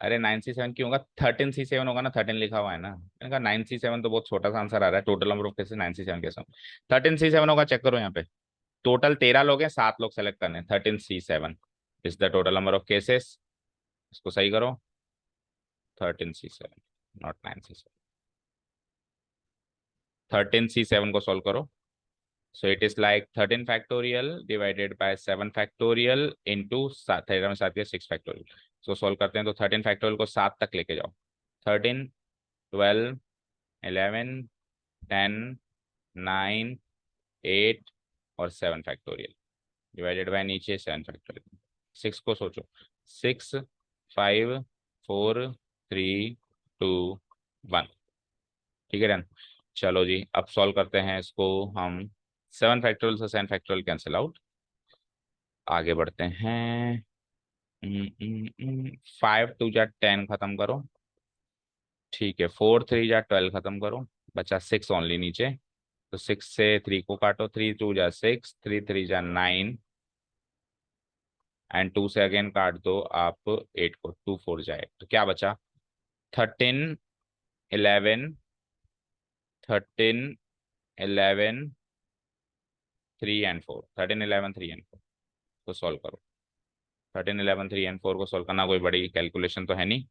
अरे 9C7 क्यों होगा? 13C7 होगा ना, 13 लिखा हुआ है ना। मैंने कहा 9C7 तो बहुत छोटा सा आंसर आ रहा है। Total number of cases 9C7 कैसे होगा? 13C7 होगा, चेक करो यहाँ पे। टोटल 13 लोग हैं, 7 लोग सेलेक्ट करने हैं, 13C7 is the total number of cases. इसको सही करो, 13C7 नॉट 9C7। 13C7 को सॉल्व करो। So it is like 13 factorial divided by 7 factorial into 13 में 7 के 6 factorial। So solve करते हैं तो 13 factorial को 7 तक लेके जाओ। 13, 12, 11, 10, 9, 8 और 7 factorial डिवाइडेड बाय नीचे 7 factorial। 6 को सोचो, 6, 5, 4, 3, 2, 1। ठीक है डन। चलो जी, अब सॉल्व करते हैं इसको हम। 7 फैक्टोरियल से 7 फैक्टोरियल कैंसिल आउट। आगे बढ़ते हैं। 5 2 जा 10 खत्म करो। ठीक है, 4 3 जा 12 खत्म करो। बचा 6 ओनली नीचे। तो 6 से 3 को काटो, 3 2 जा 6, 3 3 जा 9 एंड 2 से अगेन काट दो आप 8 को, 2 4 जा 8। तो क्या बचा? 13, 11, 13, 11, 3 एंड 4, 13 11 3 एंड 4। तो सॉल्व करो। 13 11 3 एंड 4 को सॉल्व करना कोई बड़ी कैलकुलेशन तो है नहीं।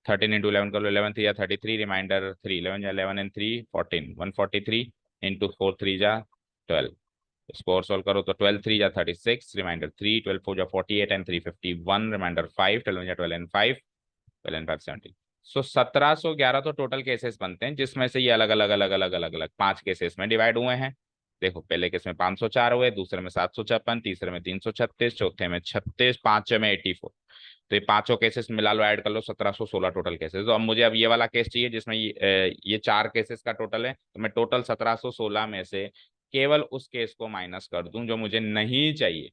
13 × 11 कर लो, 11 3 जा 33, रिमाइंडर 3, 11 जा 11 एंड 3 14, 143 इंटू 4 3 जा 12। इसको और सॉल्व करो तो 12 3 जा 36, रिमाइंडर 3, 12 4 जा 48 एंड 351, रिमाइंडर 5, 12 1 जा 12 एंड 5, 12 एंड 5 17। सो 1711 तो टोटल केसेस बनते हैं, जिसमें से ये अलग अलग अलग अलग अलग अलग 5 केसेस में डिवाइड हुए हैं। देखो पहले केस में 504 हुए, दूसरे में 756, तीसरे में 336, चौथे में 36, पांचवे में 84। तो ये पांचों केसेस मिला लो, ऐड कर लो, 1716 टोटल केसेस। तो अब मुझे अब ये वाला केस चाहिए जिसमें ये 4 केसेस का टोटल है। तो मैं टोटल 1716 में से केवल उस केस को माइनस कर दूं जो मुझे नहीं चाहिए।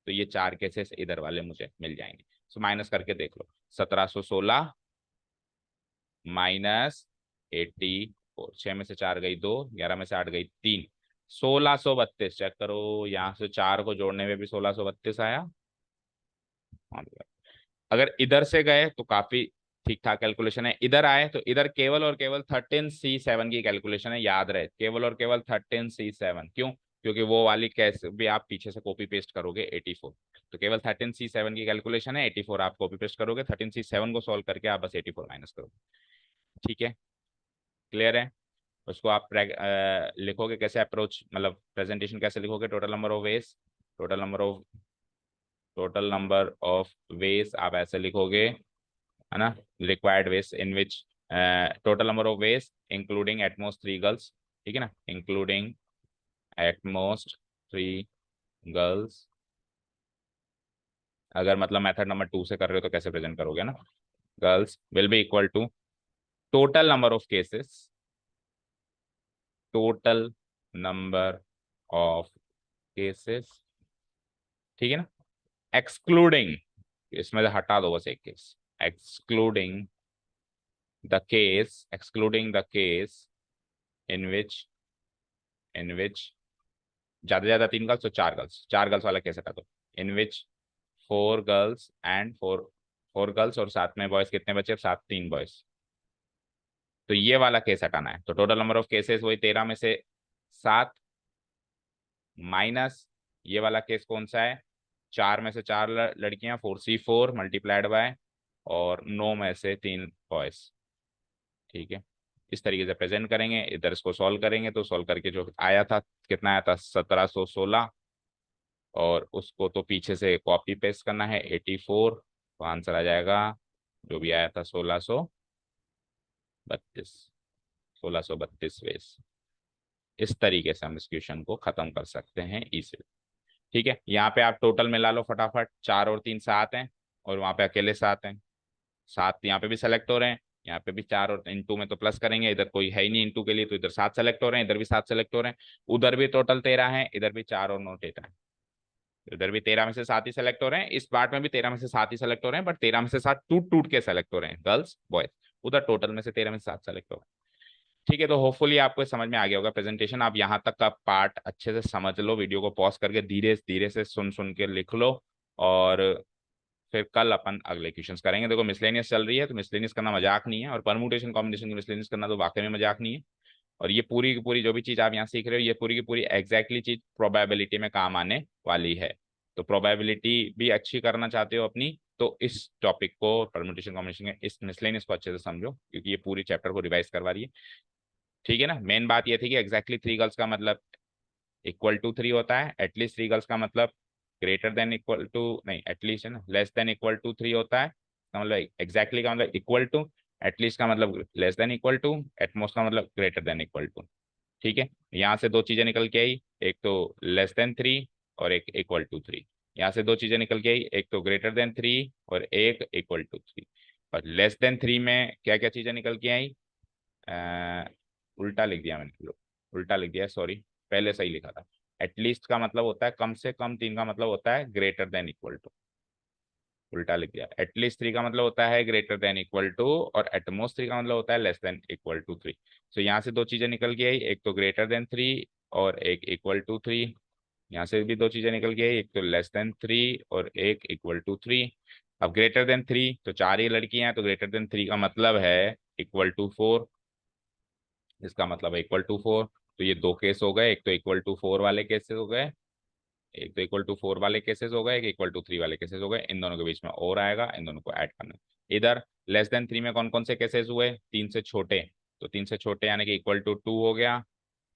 तो ये 4 केसेस इधर वाले मुझे मिल जाएंगे। सो माइनस करके देख लो, 1716 माइनस 84, 6 में से 4 गई 2, 11 में से 8 गई 3, 1632। चेक करो, यहाँ से 4 को जोड़ने में भी 1632 आया। हाँ भैया। अगर इधर से गए तो काफी ठीक ठाक कैलकुलेशन है, इधर आए तो इधर केवल और केवल 13C7 की कैलकुलेशन है। याद रहे, केवल और केवल 13C7। क्यों? क्योंकि वो वाली कैसे भी आप पीछे से कॉपी पेस्ट करोगे 84। तो केवल 13C7 की कैलकुलेशन है, 84 आप कॉपी पेस्ट करोगे, 13C7 को सॉल्व करके आप बस 84 माइनस करोगे। ठीक है, क्लियर है। उसको आप लिखोगे कैसे, अप्रोच मतलब प्रेजेंटेशन कैसे लिखोगे, total number of ways, total number of ways आप ऐसे लिखोगे, है ना, required ways in which total number of ways including at most 3 girls, ठीक है ना, इंक्लूडिंग एटमोस्ट 3 गर्ल्स। अगर मतलब मेथड नंबर 2 से कर रहे हो तो कैसे प्रेजेंट करोगे ना, girls will be equal to total number of cases, total number of cases, ठीक है ना, एक्सक्लूडिंग, इसमें से हटा दो बस एक case, excluding the case in which ज्यादा से ज्यादा 3 गर्ल्स तो 4 गर्ल्स, 4 गर्ल्स वाला केस हटा दो, इन विच 4 गर्ल्स एंड 4 गर्ल्स और साथ में बॉयज कितने बचे, साथ 3 बॉयज, तो ये वाला केस हटाना है। तो टोटल नंबर ऑफ केसेस वही 13 में से 7 माइनस ये वाला केस कौन सा है, 4 में से 4 लड़कियां, 4C4 मल्टीप्लाइड बाय और 9 में से 3 बॉयज, ठीक है। इस तरीके से प्रेजेंट करेंगे, इधर इसको सॉल्व करेंगे तो सॉल्व करके जो आया था, कितना आया था 1716, और उसको तो पीछे से कॉपी पेस्ट करना है 84, तो आंसर आ जाएगा जो भी आया था 1632, 1632 वेज। इस तरीके से हम इस क्वेश्चन को खत्म कर सकते हैं इजीली, ठीक है। यहाँ पे आप टोटल मिला लो फटाफट, 4 और 3 7 हैं, और वहां पे अकेले 7 हैं, 7 यहाँ पे भी सेलेक्ट हो रहे हैं, यहाँ पे भी 4 और इंटू में तो प्लस करेंगे, इधर कोई है ही नहीं इंटू के लिए, तो इधर 7 सेलेक्ट हो रहे हैं, इधर भी 7 सेलेक्ट हो रहे हैं, उधर भी टोटल 13 है, इधर भी 4 और 9 13 है, इधर भी 13 में से 7 ही सेलेक्ट हो रहे हैं, इस पार्ट में भी 13 में से 7 ही सेलेक्ट हो रहे हैं, बट 13 में से 7 टूट टूट के सेलेक्ट हो रहे हैं, गर्ल्स बॉयज, उधर टोटल में से 13 में से 7 सेलेक्ट हो रहे हैं, ठीक है। तो होपफुली आपको समझ में आ गया होगा प्रेजेंटेशन। आप यहाँ तक का पार्ट अच्छे से समझ लो, वीडियो को पॉज करके धीरे धीरे से सुन सुन के लिख लो, और फिर कल अपन अगले क्वेश्चंस करेंगे। देखो मिसलेनियस चल रही है, तो मिसलेनियस करना मजाक नहीं है, और परमुटेशन कॉम्बिनेशन की मिसलेनियस करना तो वाकई में मजाक नहीं है। और ये पूरी की पूरी जो भी चीज आप यहाँ सीख रहे हो, ये पूरी की पूरी एग्जैक्टली चीज प्रोबेबिलिटी में काम आने वाली है। तो प्रोबेबिलिटी भी अच्छी करना चाहते हो अपनी, तो इस टॉपिक को, परमुटेशन कॉम्बिनेशन के इस मिसलेनियस को अच्छे से समझो, क्योंकि ये पूरी चैप्टर को रिवाइज करवा रही है, ठीक है ना। मेन बात ये थी कि एग्जैक्टली 3 गर्ल्स का मतलब इक्वल टू 3 होता है, एटलीस्ट 3 गर्ल्स का मतलब ग्रेटर देन इक्वल टू, नहीं एटलीस्ट है ना, लेस देन इक्वल टू 3 होता है, तो मतलब एग्जैक्टली का मतलब इक्वल टू, एटलीस्ट का मतलब less than equal to, at most का मतलब ग्रेटर देन इक्वल टू, ठीक है। यहाँ से 2 चीजें निकल के आई, एक तो लेस देन 3 और एक इक्वल टू 3, यहाँ से 2 चीजें निकल के आई, एक तो ग्रेटर देन 3 और एक इक्वल टू 3। और लेस देन 3 में क्या क्या चीजें निकल के आई, उल्टा लिख दिया मैंने, उल्टा लिख दिया, सॉरी, पहले सही लिखा था। एटलीस्ट का मतलब होता है कम से कम 3 का मतलब होता है ग्रेटर देन इक्वल टू, उल्टा लिख दिया। एटलीस्ट 3 का मतलब होता है ग्रेटर देन इक्वल टू, और एटमोस्ट 3 का मतलब होता है लेस देन इक्वल टू 3। सो यहाँ से 2 चीजें निकल के आई, एक तो ग्रेटर देन 3 और एक इक्वल टू 3। यहाँ से भी 2 चीजें निकल के आई, एक तो लेस देन 3 और एक इक्वल टू 3। अब ग्रेटर देन 3 तो 4 ही लड़कियां हैं, तो ग्रेटर देन 3 का मतलब है इक्वल टू 4, इसका मतलब है इक्वल टू 4। तो ये 2 केस हो गए, एक तो इक्वल टू 4 वाले केसेस हो गए, एक तो इक्वल टू 4 वाले केसेस हो गए, एक इक्वल टू 3 वाले केसेस हो गए, इन दोनों के बीच में और आएगा, इन दोनों को ऐड करना है। इधर लेस देन 3 में कौन कौन से केसेस हुए, 3 से छोटे, तो 3 से छोटे यानी कि इक्वल टू 2 हो गया,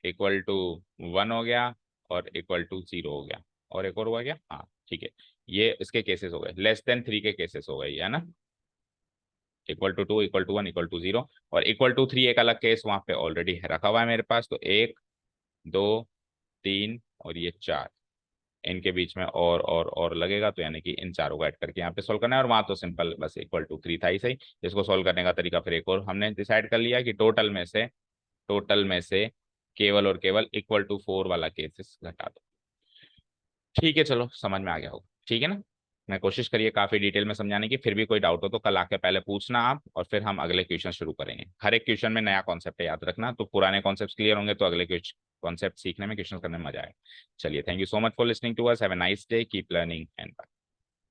इक्वल टू 1 हो गया, और इक्वल टू 0 हो गया, और एक और हुआ क्या, हाँ ठीक है। ये इसके केसेस हो गए, लेस देन 3 के केसेस हो गए, है ना, equal to 2, equal to 1, equal to 0, और इक्वल टू 3 एक अलग केस वहां पे ऑलरेडी रखा हुआ है मेरे पास। तो 1 2 3 और ये 4, इनके बीच में और लगेगा, तो यानी कि इन चारों को ऐड करके यहाँ पे सोल्व करना है। और वहां तो सिंपल बस इक्वल टू 3 था ही सही। इसको सोल्व करने का तरीका फिर एक और हमने डिसाइड कर लिया कि टोटल में से केवल और केवल इक्वल टू 4 वाला केसेस घटा दो, ठीक है। चलो समझ में आ गया होगा, ठीक है ना। मैं कोशिश करिए काफी डिटेल में समझाने की, फिर भी कोई डाउट हो तो कल आके पहले पूछना आप, और फिर हम अगले क्वेश्चन शुरू करेंगे। हर एक क्वेश्चन में नया कॉन्सेप्ट है, याद रखना, तो पुराने कॉन्सेप्ट क्लियर होंगे तो अगले कॉन्सेप्ट सीखने में, क्वेश्चन करने में मजा आएगा। चलिए, thank you so much for listening to us, have a nice day, keep learning and bye.